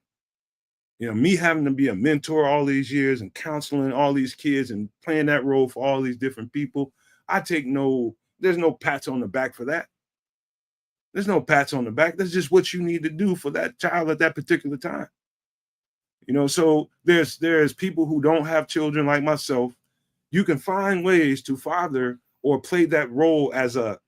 You know, me having to be a mentor all these years and counseling all these kids and playing that role for all these different people, there's no pats on the back for that. There's no pats on the back. That's just what you need to do for that child at that particular time. You know, so there's people who don't have children like myself. You can find ways to father or play that role as a,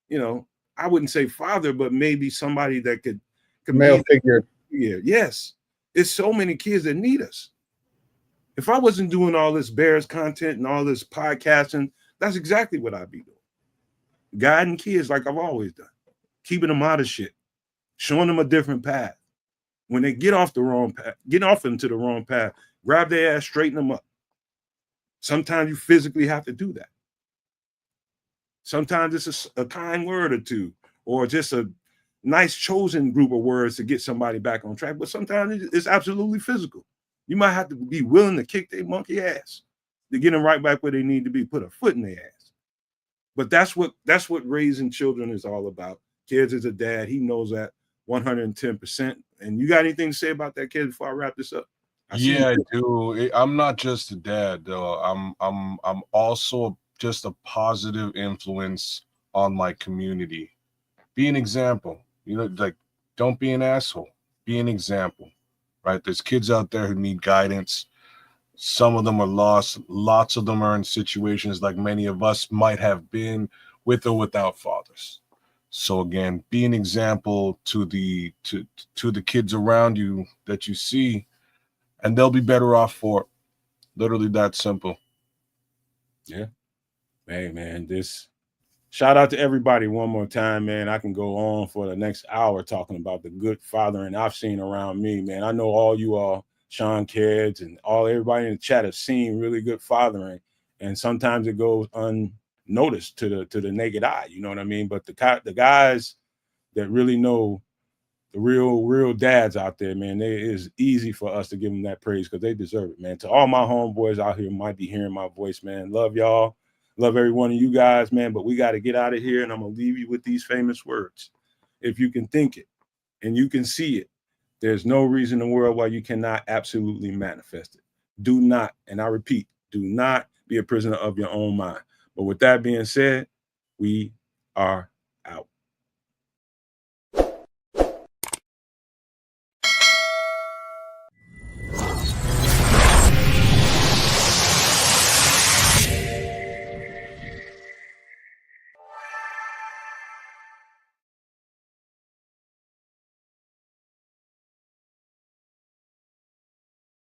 you know, I wouldn't say father, but maybe somebody that could male figure. Yeah, yes. It's so many kids that need us. If I wasn't doing all this Bears content and all this podcasting, that's exactly what I'd be doing. Guiding kids like I've always done. Keeping them out of shit. Showing them a different path. When they get off into the wrong path, grab their ass, straighten them up. Sometimes you physically have to do that. Sometimes it's a kind word or two, or just a nice chosen group of words to get somebody back on track. But sometimes it's absolutely physical. You might have to be willing to kick their monkey ass to get them right back where they need to be, put a foot in their ass. But that's what raising children is all about. Kids is a dad. He knows that 110%. And you got anything to say about that, kid, before I wrap this up? I do. I'm not just a dad, though. I'm also just a positive influence on my community. Be an example. You know, like, don't be an asshole. Be an example, right? There's kids out there who need guidance. Some of them are lost. Lots of them are in situations like many of us might have been, with or without fathers. So again, be an example to the kids around you that you see, and they'll be better off for it. Literally that simple. Yeah. Hey, man, shout out to everybody one more time, man. I can go on for the next hour talking about the good fathering I've seen around me, man. I know all you all, Sean Kids and everybody in the chat have seen really good fathering, and sometimes it goes unnoticed to the naked eye. You know what I mean? But the guys that really know the real dads out there, man, it is easy for us to give them that praise because they deserve it, man. To all my homeboys out here might be hearing my voice, man. Love y'all. Love every one of you guys, man, but we got to get out of here, and I'm going to leave you with these famous words. If you can think it and you can see it, there's no reason in the world why you cannot absolutely manifest it. Do not, and I repeat, do not be a prisoner of your own mind. But with that being said, we are out.